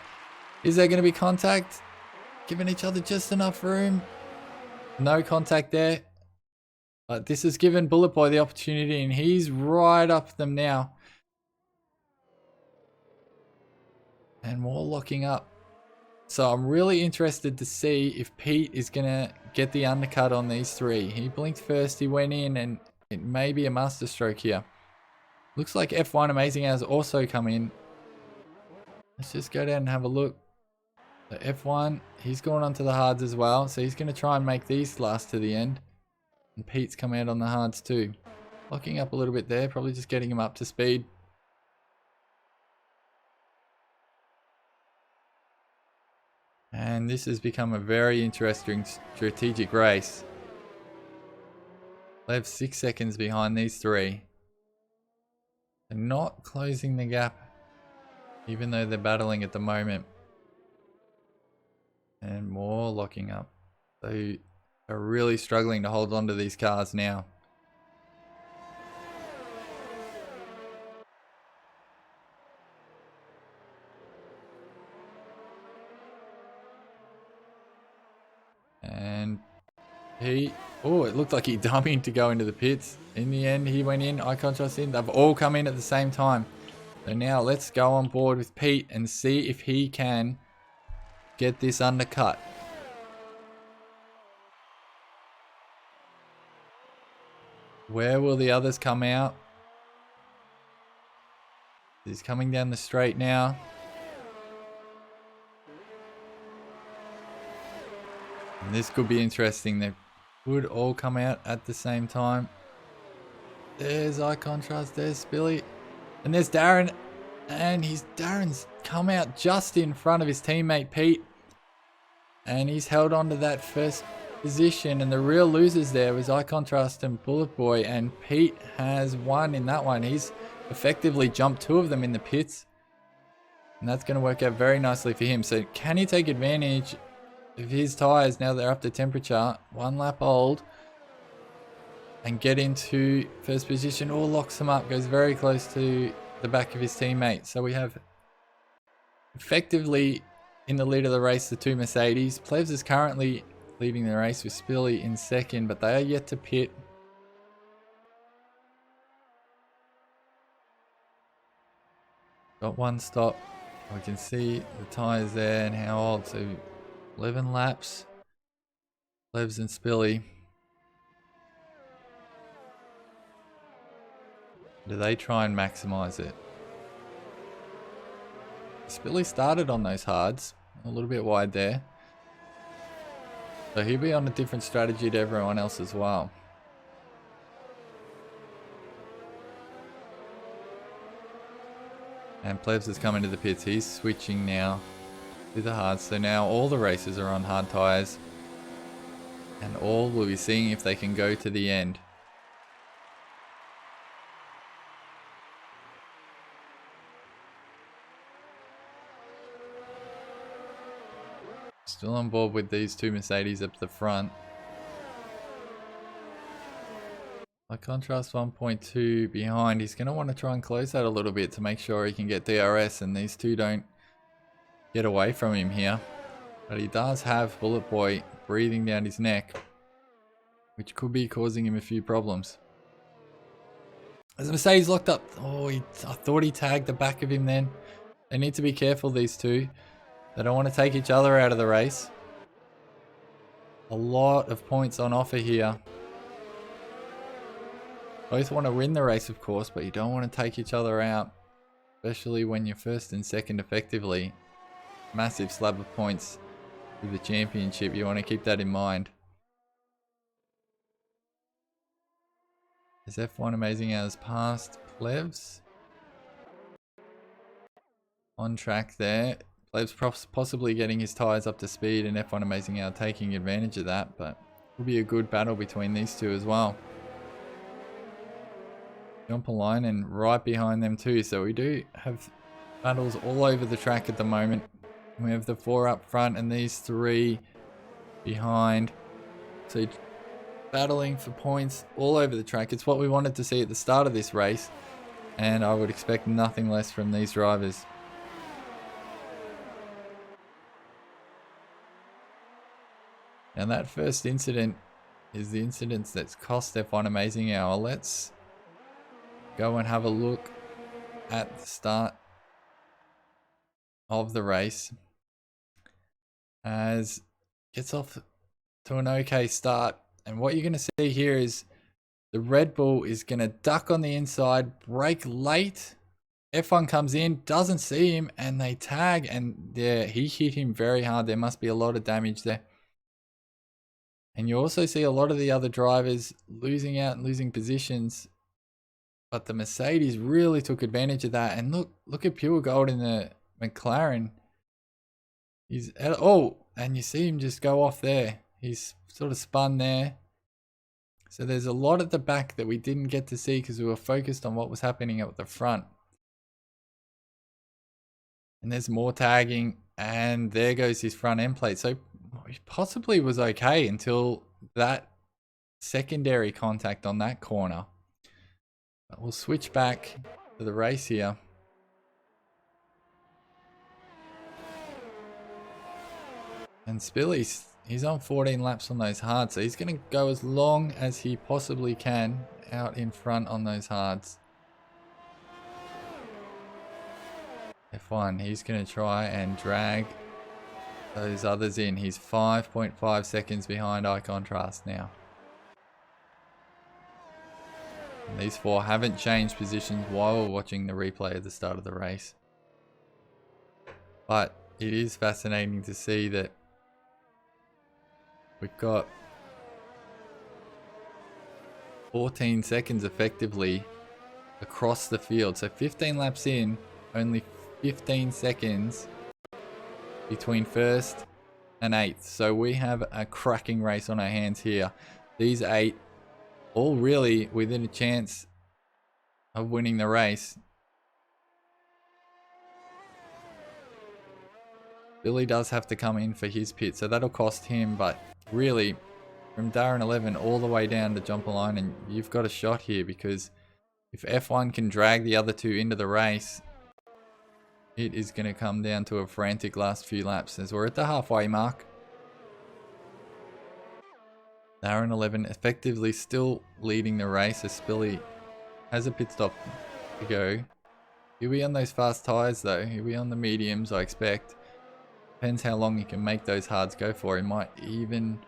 Speaker 1: Is there going to be contact? Giving each other just enough room. No contact there. But this has given Bullet Boy the opportunity. And he's right up them now. And more locking up. So I'm really interested to see if Pete is going to get the undercut on these 3. He blinked first, he went in, and it may be a master stroke here. Looks like F1 Amazing has also come in. Let's just go down and have a look. So F1, he's gone onto the hards as well. So he's going to try and make these last to the end. And Pete's come out on the hards too. Locking up a little bit there, probably just getting him up to speed. And this has become a very interesting strategic race. They have 6 seconds behind these 3. They're not closing the gap, even though they're battling at the moment. And more locking up. They are really struggling to hold on to these cars now. And it looked like he dummied to go into the pits. In the end, he went in, Eye Contrast in. They've all come in at the same time. So now let's go on board with Pete and see if he can get this undercut. Where will the others come out? He's coming down the straight now. And this could be interesting. They would all come out at the same time. There's eye contrast, there's Spilly. And there's Darren. And Darren's come out just in front of his teammate Pete. And he's held on to that first position. And the real losers there was eye contrast and Bullet Boy. And Pete has won in that one. He's effectively jumped 2 of them in the pits. And that's going to work out very nicely for him. So can he take advantage of his tyres now they're up to temperature? 1 lap old. And get into first position. All locks him up. Goes very close to the back of his teammate. So we have effectively in the lead of the race the 2 Mercedes. Plebs is currently leading the race with Spilly in second. But they are yet to pit. Got 1 stop. We can see the tyres there and how old. So 11 laps. Plebs and Spilly. Do they try and maximize it? Spilly started on those hards. A little bit wide there. So he'll be on a different strategy to everyone else as well. And Plebs is coming to the pits. He's switching now to the hards. So now all the races are on hard tyres. And all will be seeing if they can go to the end. Still on board with these 2 Mercedes up the front. By contrast, 1.2 behind. He's going to want to try and close that a little bit to make sure he can get DRS and these 2 don't get away from him here. But he does have Bullet Boy breathing down his neck, which could be causing him a few problems. As Mercedes locked up, I thought he tagged the back of him then. They need to be careful, these 2. They don't want to take each other out of the race. A lot of points on offer here. Both want to win the race, of course, but you don't want to take each other out. Especially when you're first and second effectively. Massive slab of points with the championship. You want to keep that in mind. Is F1 Amazing Hours past Plebs? On track there. Plebs possibly getting his tyres up to speed and F1 Amazing Hour taking advantage of that. But it will be a good battle between these 2 as well. Jump a line and right behind them too. So we do have battles all over the track at the moment. We have the 4 up front and these 3 behind. So battling for points all over the track. It's what we wanted to see at the start of this race. And I would expect nothing less from these drivers. And that first incident is the incident that's cost F1 Amazing Hour. Let's go and have a look at the start of the race. As gets off to an okay start. And what you're going to see here is the Red Bull is going to duck on the inside, brake late. F1 comes in, doesn't see him, and they tag. And yeah, he hit him very hard. There must be a lot of damage there. And you also see a lot of the other drivers losing out and losing positions. But the Mercedes really took advantage of that. And look at Pure Gold in the McLaren. And you see him just go off there. He's sort of spun there. So there's a lot at the back that we didn't get to see because we were focused on what was happening at the front. And there's more tagging. And there goes his front end plate. So he possibly was okay until that secondary contact on that corner. But we'll switch back to the race here. And Spilly, he's on 14 laps on those hards, so he's going to go as long as he possibly can out in front on those hards. F1, he's going to try and drag those others in. He's 5.5 seconds behind eye contrast now. And these 4 haven't changed positions while we're watching the replay at the start of the race. But it is fascinating to see that We've got 14 seconds effectively across the field. So 15 laps in, only 15 seconds between first and eighth. So we have a cracking race on our hands here. These 8 all really within a chance of winning the race. Billy does have to come in for his pit, so that'll cost him, but really from Darren 11 all the way down to jumper line, and you've got a shot here, because if F1 can drag the other 2 into the race, it is going to come down to a frantic last few laps as we're at the halfway mark. Darren 11 effectively still leading the race as Billy has a pit stop to go. He'll be on those fast tyres though. He'll be on the mediums, I expect. Depends how long he can make those hards go for. He might even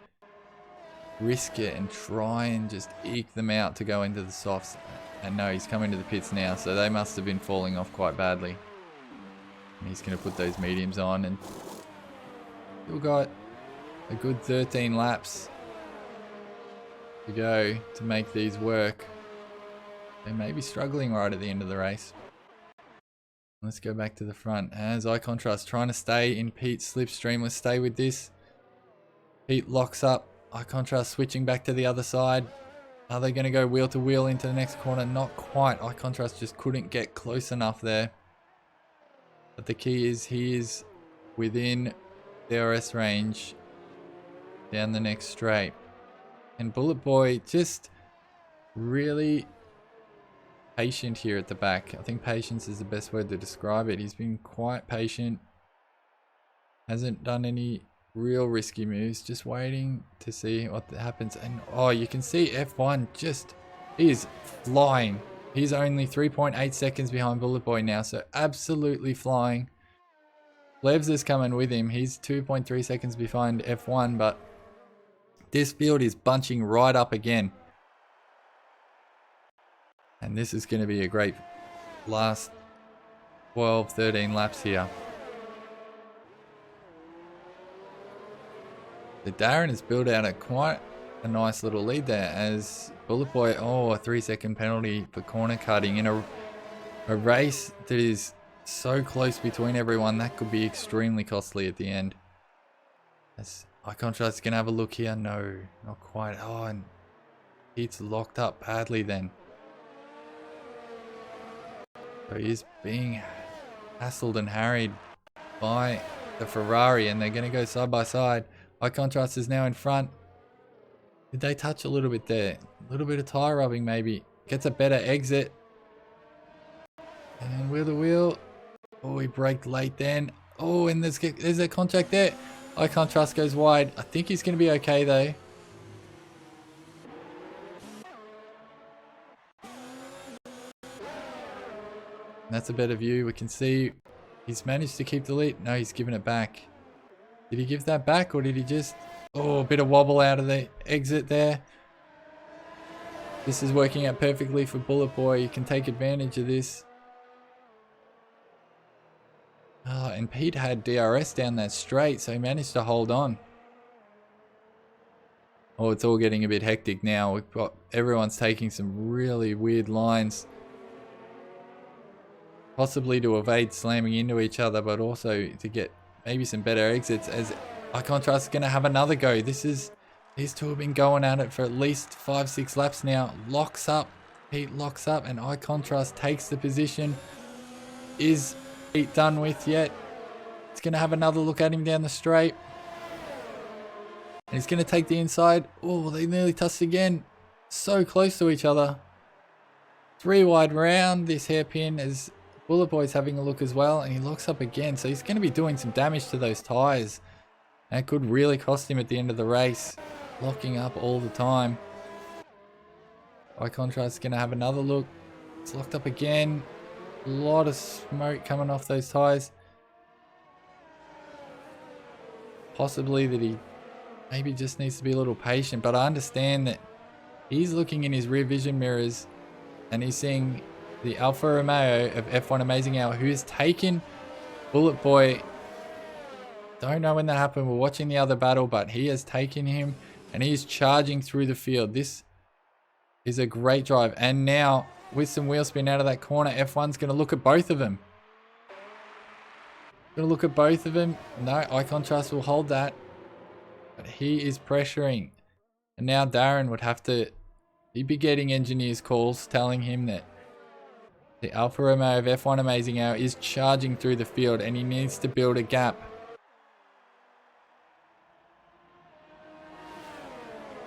Speaker 1: risk it and try and just eke them out to go into the softs. And no, he's coming to the pits now, so they must have been falling off quite badly. And he's going to put those mediums on, and still got a good 13 laps to go to make these work. They may be struggling right at the end of the race. Let's go back to the front as Eye Contrast trying to stay in Pete's slipstream. Let's stay with this. Pete locks up. Eye Contrast switching back to the other side. Are they going to go wheel to wheel into the next corner? Not quite. Eye Contrast just couldn't get close enough there. But the key is he is within DRS range down the next straight. And Bullet Boy just really patient here at the back. I think patience is the best word to describe it. He's been quite patient. Hasn't done any real risky moves. Just waiting to see what happens. And oh, you can see F1 just is flying. He's only 3.8 seconds behind Bullet Boy now. So absolutely flying. Levs is coming with him. He's 2.3 seconds behind F1. But this field is bunching right up again. And this is going to be a great last 12, 13 laps here. The Darren has built out quite a nice little lead there as Bullet Boy, oh, a 3-second penalty for corner cutting in a race that is so close between everyone. That could be extremely costly at the end. As Eye Contrast is going to have a look here. No, not quite. Oh, and it's locked up badly then. So he's being hassled and harried by the Ferrari, and they're going to go side by side. Eye Contrast is now in front. Did they touch a little bit there? A little bit of tyre rubbing maybe. Gets a better exit. And wheel to wheel. Oh, he braked late then. Oh, and there's a contact there. Eye Contrast goes wide. I think he's going to be okay though. That's a better view. We can see he's managed to keep the lead. No, he's given it back. Did he give that back or did he just... Oh, a bit of wobble out of the exit there. This is working out perfectly for Bullet Boy. You can take advantage of this. Oh, and Pete had DRS down that straight, so he managed to hold on. Oh, it's all getting a bit hectic now. We've got... Everyone's taking some really weird lines. Possibly to evade slamming into each other, but also to get maybe some better exits as Eye Contrast is going to have another go. These two have been going at it for at least 5-6 laps now. Locks up. Pete locks up and Eye Contrast takes the position. Is Pete done with yet? He's going to have another look at him down the straight. And he's going to take the inside. Oh, they nearly touched again. So close to each other. 3 wide round. This hairpin is... Bullet Boy's having a look as well, and he locks up again, so he's going to be doing some damage to those tyres. That could really cost him at the end of the race, locking up all the time. Eye Contrast is going to have another look. It's locked up again. A lot of smoke coming off those tyres. Possibly that he maybe just needs to be a little patient, but I understand that he's looking in his rear vision mirrors and he's seeing the Alfa Romeo of F1 Amazing Hour, who has taken Bullet Boy Don't know when that happened. We're watching the other battle, but he has taken him and he's charging through the field. This is a great drive. And now with some wheel spin out of that corner, F1's going to look at both of them. Going to look at both of them. No, eye contrast will hold that. But he is pressuring. And now Darren would have to... He'd be getting engineers calls telling him that the Alfa Romeo of F1 Amazing Hour is charging through the field and he needs to build a gap.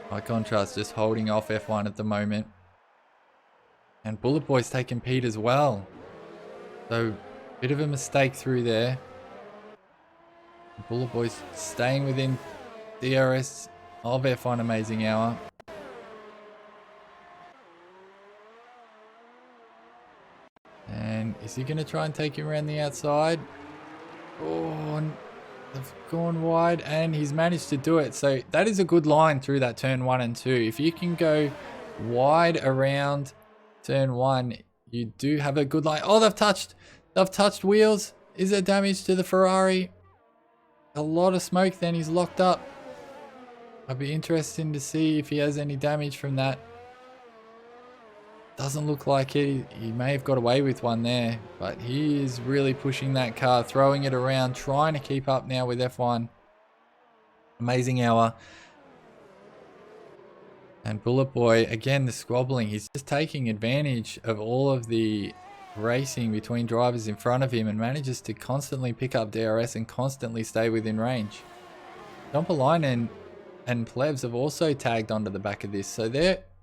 Speaker 1: High contrast just holding off F1 at the moment. And Bullet Boy's taking Pete as well. So, bit of a mistake through there. Bullet Boy's staying within DRS of F1 Amazing Hour. And is he going to try and take him around the outside? Oh, they've gone wide and he's managed to do it. So that is a good line through that turn 1 and 2. If you can go wide around turn 1, you do have a good line. Oh, they've touched wheels. Is there damage to the Ferrari? A lot of smoke then. He's locked up. I'd be interested to see if he has any damage from that. Doesn't look like it. He may have got away with one there, but he is really pushing that car, throwing it around, trying to keep up now with F1. Amazing Hour. And Bullet Boy, again, the squabbling. He's just taking advantage of all of the racing between drivers in front of him and manages to constantly pick up DRS and constantly stay within range. Jumpalainen and Plebs have also tagged onto the back of this, so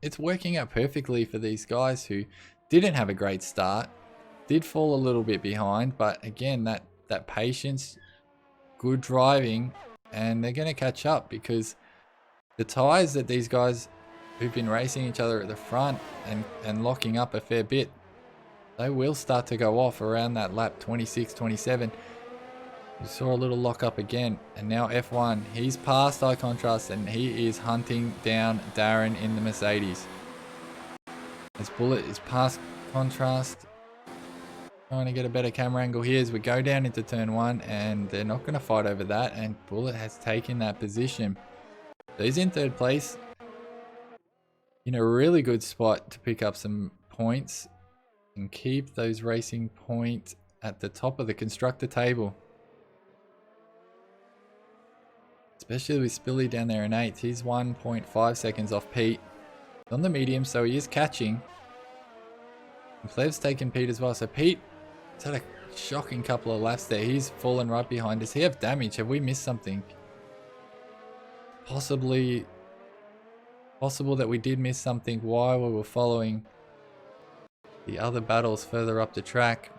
Speaker 1: it's working out perfectly for these guys who didn't have a great start, did fall a little bit behind, but again, that patience, good driving, and they're going to catch up because the tyres that these guys who've been racing each other at the front and locking up a fair bit, they will start to go off around that lap 26, 27. We saw a little lock up again, and now F1, he's past eye contrast and he is hunting down Darren in the Mercedes. As Bullet is past contrast, trying to get a better camera angle here as we go down into turn 1, and they're not going to fight over that, and Bullet has taken that position. So he's in third place, in a really good spot to pick up some points and keep those racing points at the top of the constructor table. Especially with Spilly down there in 8th. He's 1.5 seconds off Pete. On the medium, so he is catching. And Plev's taken Pete as well. So Pete has had a shocking couple of laps there. He's fallen right behind. Does he have damage? Have we missed something? Possible that we did miss something while we were following the other battles further up the track.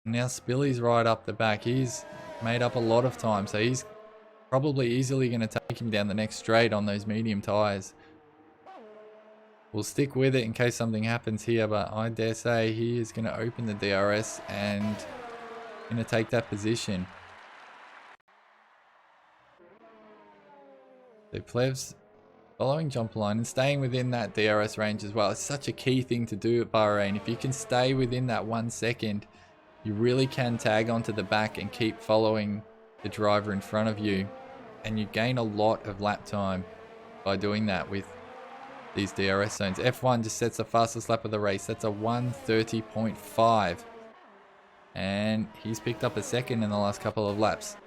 Speaker 1: Now Spilly's right up the back. He's made up a lot of time, so he's probably easily going to take him down the next straight on those medium tyres. We'll stick with it in case something happens here, but I dare say he is going to open the DRS and going to take that position. So Plevs following jump line and staying within that DRS range as well. It's such a key thing to do at Bahrain. If you can stay within that 1 second, you really can tag onto the back and keep following the driver in front of you. And you gain a lot of lap time by doing that with these DRS zones. F1 just sets the fastest lap of the race. That's a 1:30.5. And he's picked up a second in the last couple of laps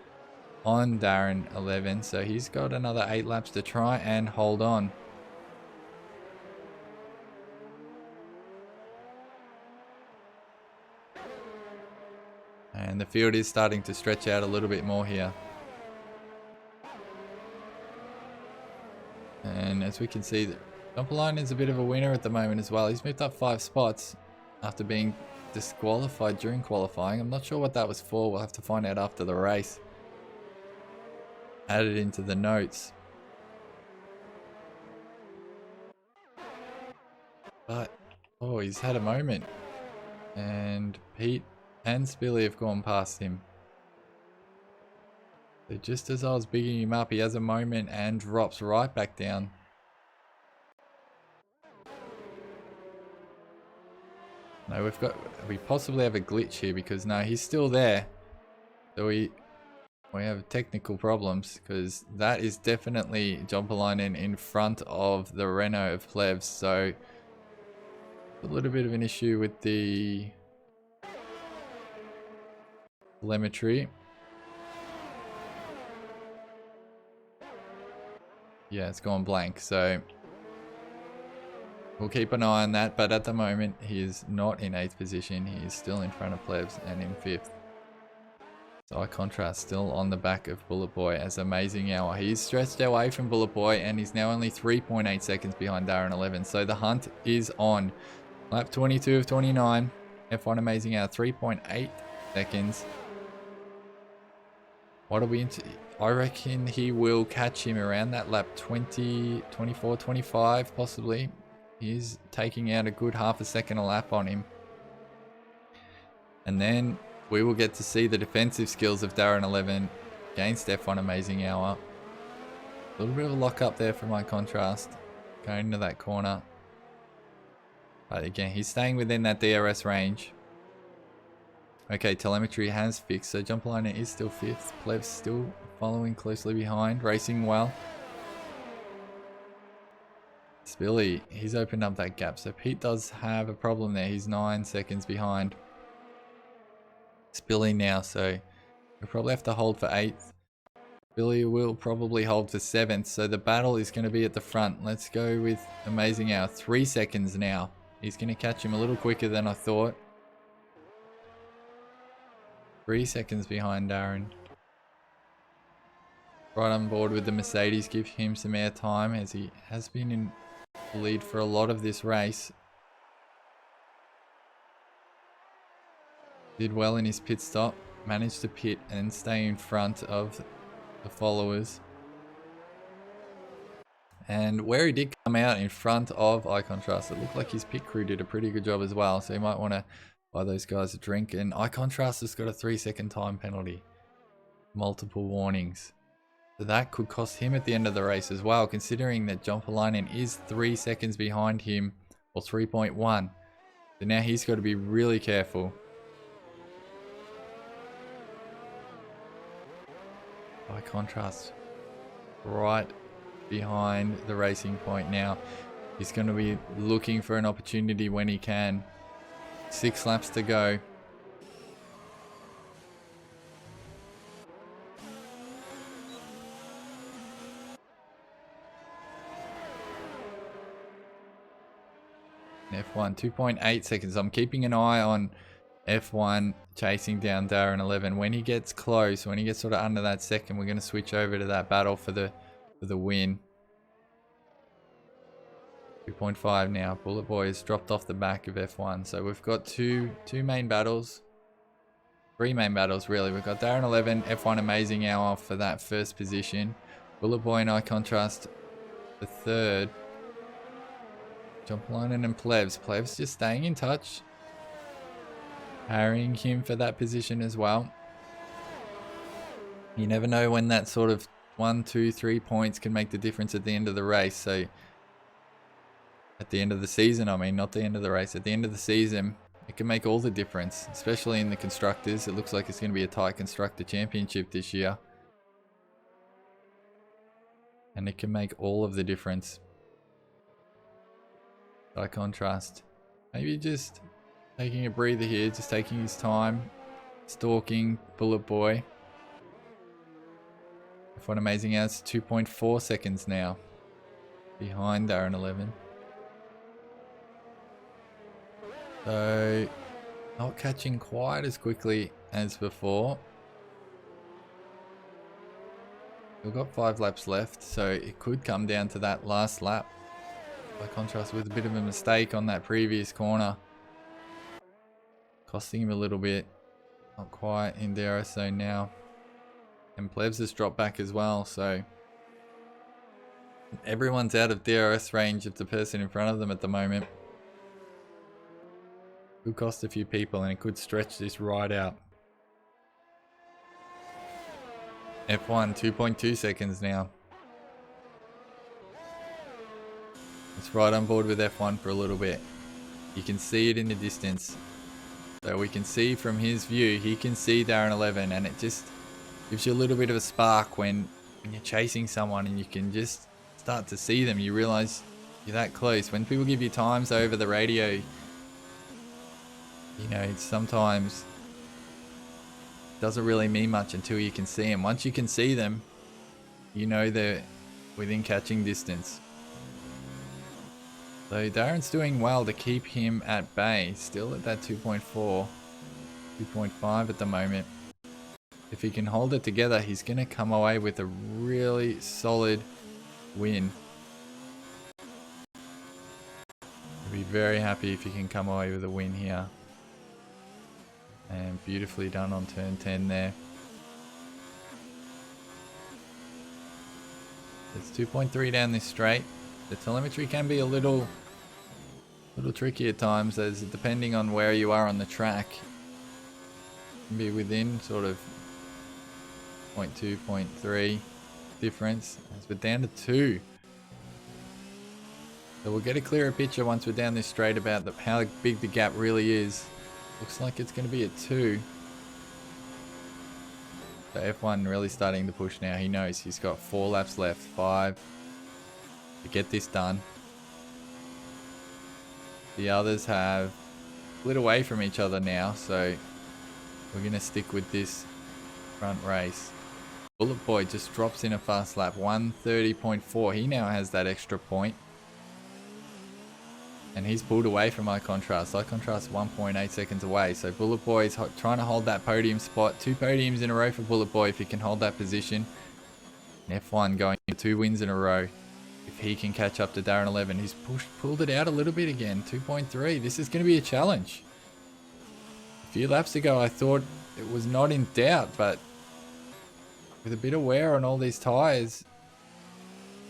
Speaker 1: on Darren 11. So he's got another 8 laps to try and hold on. And the field is starting to stretch out a little bit more here. And as we can see, Jumpalainen is a bit of a winner at the moment as well. He's moved up 5 spots after being disqualified during qualifying. I'm not sure what that was for. We'll have to find out after the race. Added into the notes. But, oh, he's had a moment. And Pete and Spilly have gone past him. So just as I was bigging him up, he has a moment and drops right back down. No, we possibly have a glitch here because no, he's still there. So we We have technical problems because that is definitely Jompalainen in front of the Renault of Plebs. So a little bit of an issue with the telemetry. Yeah, it's gone blank. So we'll keep an eye on that. But at the moment, he is not in 8th position. He is still in front of Plebs and in 5th. So I contrast still on the back of Bullet Boy as Amazing Hour. He's stretched away from Bullet Boy and he's now only 3.8 seconds behind Darren 11. So the hunt is on. Lap 22 of 29. F1 Amazing Hour, 3.8 seconds. What are we into? I reckon he will catch him around that lap 20, 24, 25 possibly. He's taking out a good half a second a lap on him. And then we will get to see the defensive skills of Darren 11 against F1 Amazing Hour. A little bit of a lock up there for my contrast. Going into that corner. But again, he's staying within that DRS range. Okay, telemetry has fixed. So Jompalainen is still 5th. Pleb's still following closely behind. Racing well. Spilly, he's opened up that gap. So Pete does have a problem there. He's 9 seconds behind Spilly now, so we'll probably have to hold for 8th. Billy will probably hold for 7th, so the battle is going to be at the front. Let's go with Amazing Hour. 3 seconds now. He's going to catch him a little quicker than I thought. 3 seconds behind Darren. Right on board with the Mercedes, give him some air time as he has been in the lead for a lot of this race. Did well in his pit stop, managed to pit and stay in front of the followers. And where he did come out in front of Eye Contrast, it looked like his pit crew did a pretty good job as well. So you might want to buy those guys a drink. And Eye Contrast has got a 3-second time penalty. Multiple warnings. So that could cost him at the end of the race as well, considering that Jompalainen is 3 seconds behind him, or 3.1. So now he's got to be really careful. By contrast, right behind the racing point now. He's going to be looking for an opportunity when he can. 6 laps to go. F1, 2.8 seconds. I'm keeping an eye on F1 chasing down Darren 11. When he gets close, when he gets sort of under that second, we're going to switch over to that battle for the win. 2.5 now. Bullet Boy has dropped off the back of F1. So we've got two main battles. 3 main battles really. We've got Darren 11, F1 Amazing Hour for that first position. Bullet Boy and Eye Contrast the third. Jompalainen and Plebs. Plebs just staying in touch. Harrying him for that position as well. You never know when that sort of 1, 2, 3 points can make the difference at the end of the race. So at the end of the season, I mean, not the end of the race. At the end of the season, it can make all the difference, especially in the constructors. It looks like it's going to be a tight constructor championship this year. And it can make all of the difference. By contrast, maybe just taking a breather here, just taking his time, stalking Bullet Boy. F1 Amazing Hour, 2.4 seconds now behind Darren 11. So not catching quite as quickly as before. We've got 5 laps left, so it could come down to that last lap. By contrast, with a bit of a mistake on that previous corner, costing him a little bit. Not quite in DRS zone now. And Plebs has dropped back as well, so everyone's out of DRS range of the person in front of them at the moment. Could cost a few people and it could stretch this ride out. F1, 2.2 seconds now. It's right on board with F1 for a little bit. You can see it in the distance. So we can see from his view, he can see Darren 11 and it just Gives you a little bit of a spark when you're chasing someone and you can just start to see them. You realize you're that close. When people give you times over the radio, you know, it sometimes doesn't really mean much until you can see them. Once you can see them, you know they're within catching distance. So Darren's doing well to keep him at bay. Still at that 2.4, 2.5 at the moment. If he can hold it together, he's going to come away with a really solid win. I'll be very happy if he can come away with a win here. And beautifully done on turn 10 there. It's 2.3 down this straight. The telemetry can be a little tricky at times, as depending on where you are on the track. It can be within sort of 0.2, 0.3 difference. As we're down to 2. So we'll get a clearer picture once we're down this straight about how big the gap really is. Looks like it's going to be at 2. So F1 really starting to push now. He knows he's got 4 laps left, 5 to get this done. The others have split away from each other now, so we're going to stick with this front race. Bullet Boy just drops in a fast lap, 1:30.4. He now has that extra point. And he's pulled away from Eye Contrast. Eye Contrast 1.8 seconds away. So Bullet Boy is trying to hold that podium spot. 2 podiums in a row for Bullet Boy if he can hold that position. And F1 going for 2 wins in a row. If he can catch up to Darren 11. He's pulled it out a little bit again. 2.3. This is going to be a challenge. A few laps ago I thought it was not in doubt, but with a bit of wear on all these tyres,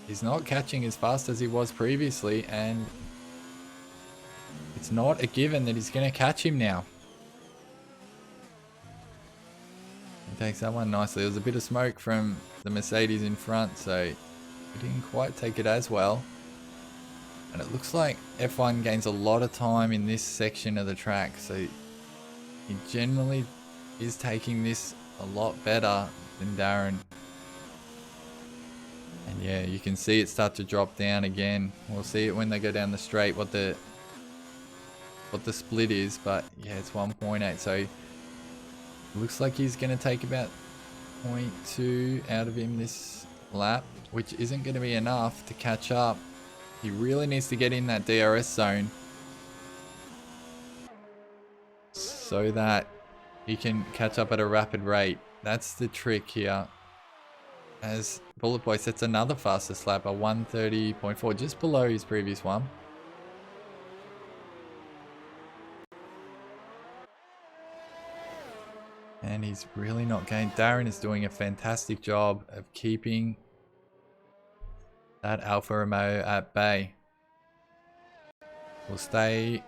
Speaker 1: he's not catching as fast as he was previously, and it's not a given that he's going to catch him now. He takes that one nicely. There was a bit of smoke from the Mercedes in front, so he didn't quite take it as well. And it looks like F1 gains a lot of time in this section of the track, so he generally is taking this a lot better than Darren. And yeah, you can see it start to drop down again. We'll see it when they go down the straight what the split is, but yeah, it's 1.8. So it looks like he's going to take about 0.2 out of him this lap, which isn't going to be enough to catch up. He really needs to get in that DRS zone so that he can catch up at a rapid rate. That's the trick here. As Bullet Boy sets another fastest lap, a 1:30.4, just below his previous one. And he's really not gained. Darren is doing a fantastic job of keeping that Alfa Romeo at bay. We'll stay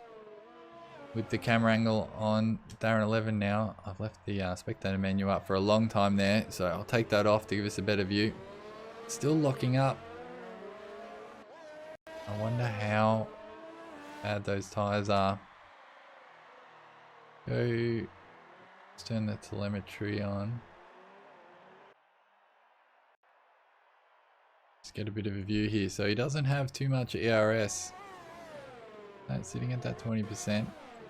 Speaker 1: with the camera angle on Darren 11 now. I've left the spectator menu up for a long time there, so I'll take that off to give us a better view. Still locking up. I wonder how bad those tyres are. Let's turn the telemetry on. Let's get a bit of a view here. So he doesn't have too much ERS. That's sitting at that 20%.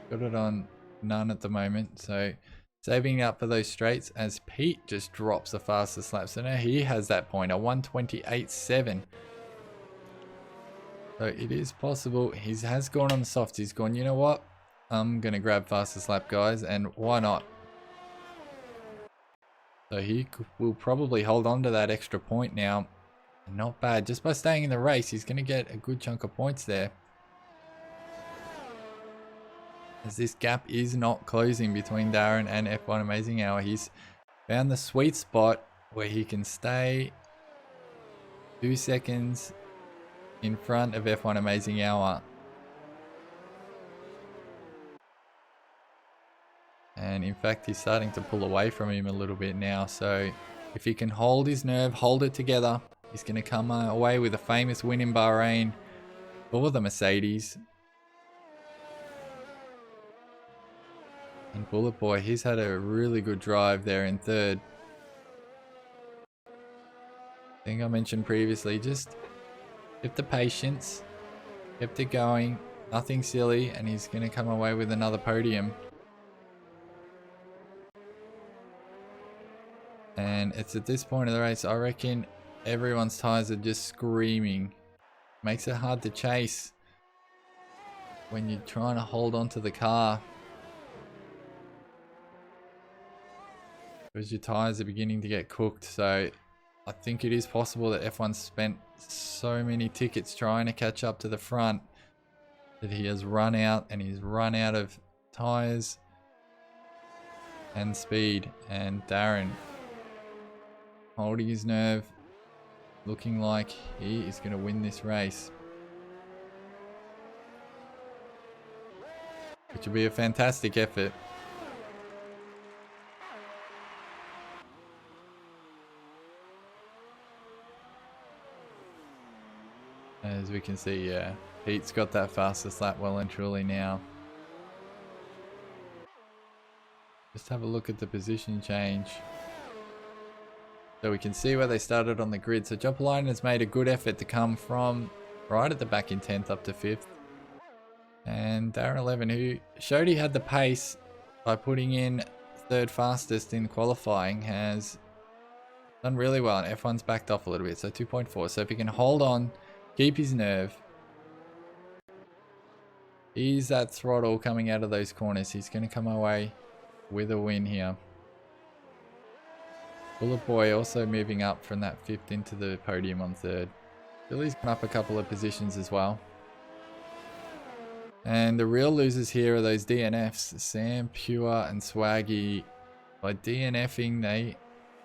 Speaker 1: Got it on none at the moment, so saving up for those straights as Pete just drops the fastest lap. So now he has that point, a 1:28.7. So it is possible. He has gone on the softs. He's gone, you know what? I'm going to grab fastest lap, guys, and why not? So he will probably hold on to that extra point now. Not bad. Just by staying in the race, he's going to get a good chunk of points there. As this gap is not closing between Darren and F1 Amazing Hour. He's found the sweet spot where he can stay 2 seconds in front of F1 Amazing Hour. And in fact, he's starting to pull away from him a little bit now. So if he can hold his nerve, hold it together, he's going to come away with a famous win in Bahrain for the Mercedes. And Bullet Boy, he's had a really good drive there in third. thing I mentioned previously, just keep the patience, kept it going, nothing silly, and he's going to come away with another podium. And it's at this point of the race, I reckon everyone's tyres are just screaming. Makes it hard to chase when you're trying to hold on to the car, because your tyres are beginning to get cooked. So I think it is possible that F1's spent so many tickets trying to catch up to the front that he has run out, and he's run out of tyres and speed. And Darren holding his nerve, looking like he is going to win this race, which will be a fantastic effort. As we can see, yeah, Pete's got that fastest lap well and truly now. Just have a look at the position change, so we can see where they started on the grid. So Jumpline has made a good effort to come from right at the back in 10th up to 5th. And Darren 11, who showed he had the pace by putting in 3rd fastest in qualifying, has done really well. And F1's backed off a little bit, so 2.4. So if he can hold on, keep his nerve, ease that throttle coming out of those corners, he's going to come away with a win here. Bullet Boy also moving up from that 5th into the podium on 3rd. Billy's gone up a couple of positions as well. And the real losers here are those DNFs, Sam, Pure and Swaggy. By DNFing, they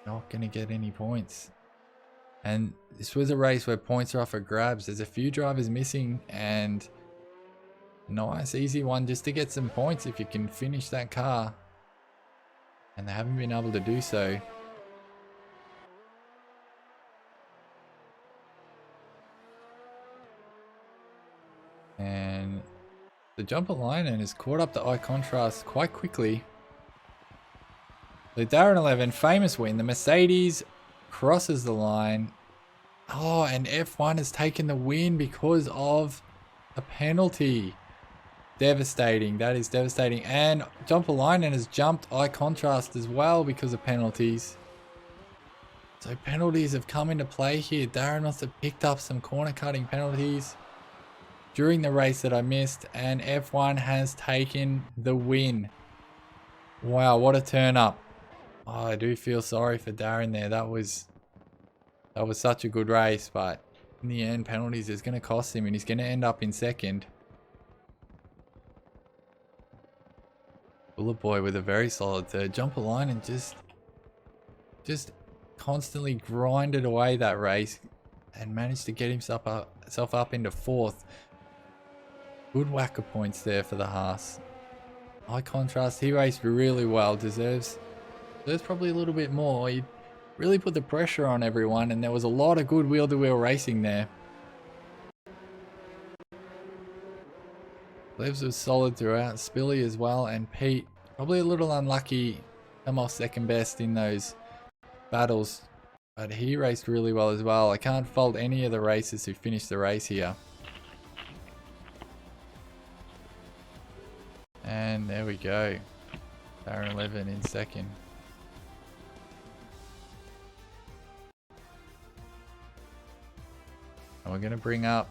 Speaker 1: not going to get any points. And this was a race where points are up for grabs. There's a few drivers missing, and a nice easy one just to get some points if you can finish that car. And they haven't been able to do so. And the jumper line and has caught up to eye contrast quite quickly. The Darren 11 famous win. The Mercedes crosses the line. Oh, and F1 has taken the win because of a penalty. Devastating. That is devastating. And jumper line and has jumped eye contrast as well because of penalties. So penalties have come into play here. Darren must have picked up some corner cutting penalties during the race that I missed, and F1 has taken the win. Wow, what a turn up. Oh, I do feel sorry for Darren there. That was such a good race, but in the end, penalties is going to cost him, and he's going to end up in 2nd. Bullet Boy with a very solid 3rd. Jumper line and just constantly grinded away that race and managed to get himself up into 4th. Good whack of points there for the Haas. High contrast, he raced really well. Deserves probably a little bit more. He really put the pressure on everyone, and there was a lot of good wheel-to-wheel racing there. Levs was solid throughout. Spilly as well, and Pete probably a little unlucky, come off 2nd best in those battles, but he raced really well as well. I can't fault any of the racers who finished the race here. And there we go. Darren 11 in 2nd. And we're going to bring up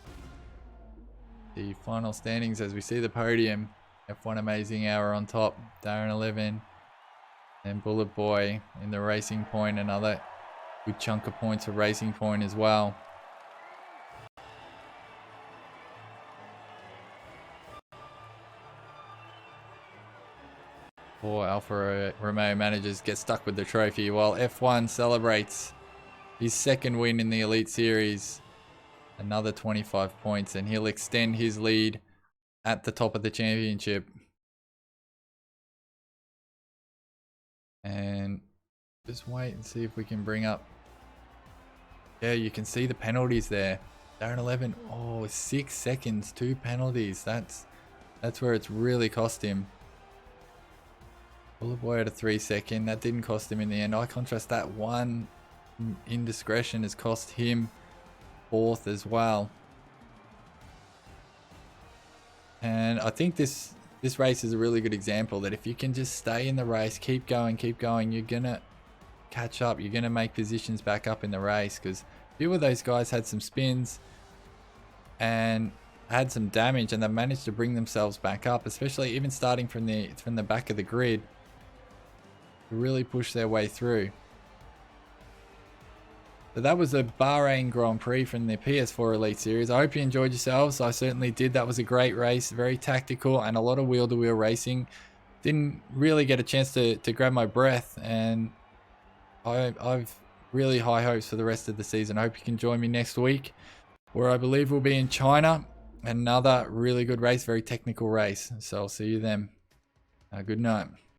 Speaker 1: the final standings as we see the podium. F1 Amazing Hour on top. Darren 11. And Bullet Boy in the Racing Point. Another good chunk of points for Racing Point as well. Poor Alfa Romeo managers get stuck with the trophy while F1 celebrates his 2nd win in the Elite Series. Another 25 points, and he'll extend his lead at the top of the championship. And just wait and see if we can bring up. Yeah, you can see the penalties there. Darren 11, oh, 6 seconds, 2 penalties. That's where it's really cost him. Bullet Boy at a 3 second. That didn't cost him in the end. I contrast that one indiscretion has cost him 4th as well. And I think this race is a really good example that if you can just stay in the race, keep going, you're gonna catch up, you're gonna make positions back up in the race, because a few of those guys had some spins and had some damage, and they managed to bring themselves back up, especially even starting from the back of the grid, to really push their way through. So that was the Bahrain Grand Prix from the PS4 Elite Series. I hope you enjoyed yourselves. I certainly did. That was a great race, very tactical, and a lot of wheel-to-wheel racing. Didn't really get a chance to grab my breath, and I've really high hopes for the rest of the season. I hope you can join me next week, where I believe we'll be in China. Another really good race, very technical race. So I'll see you then. Good night.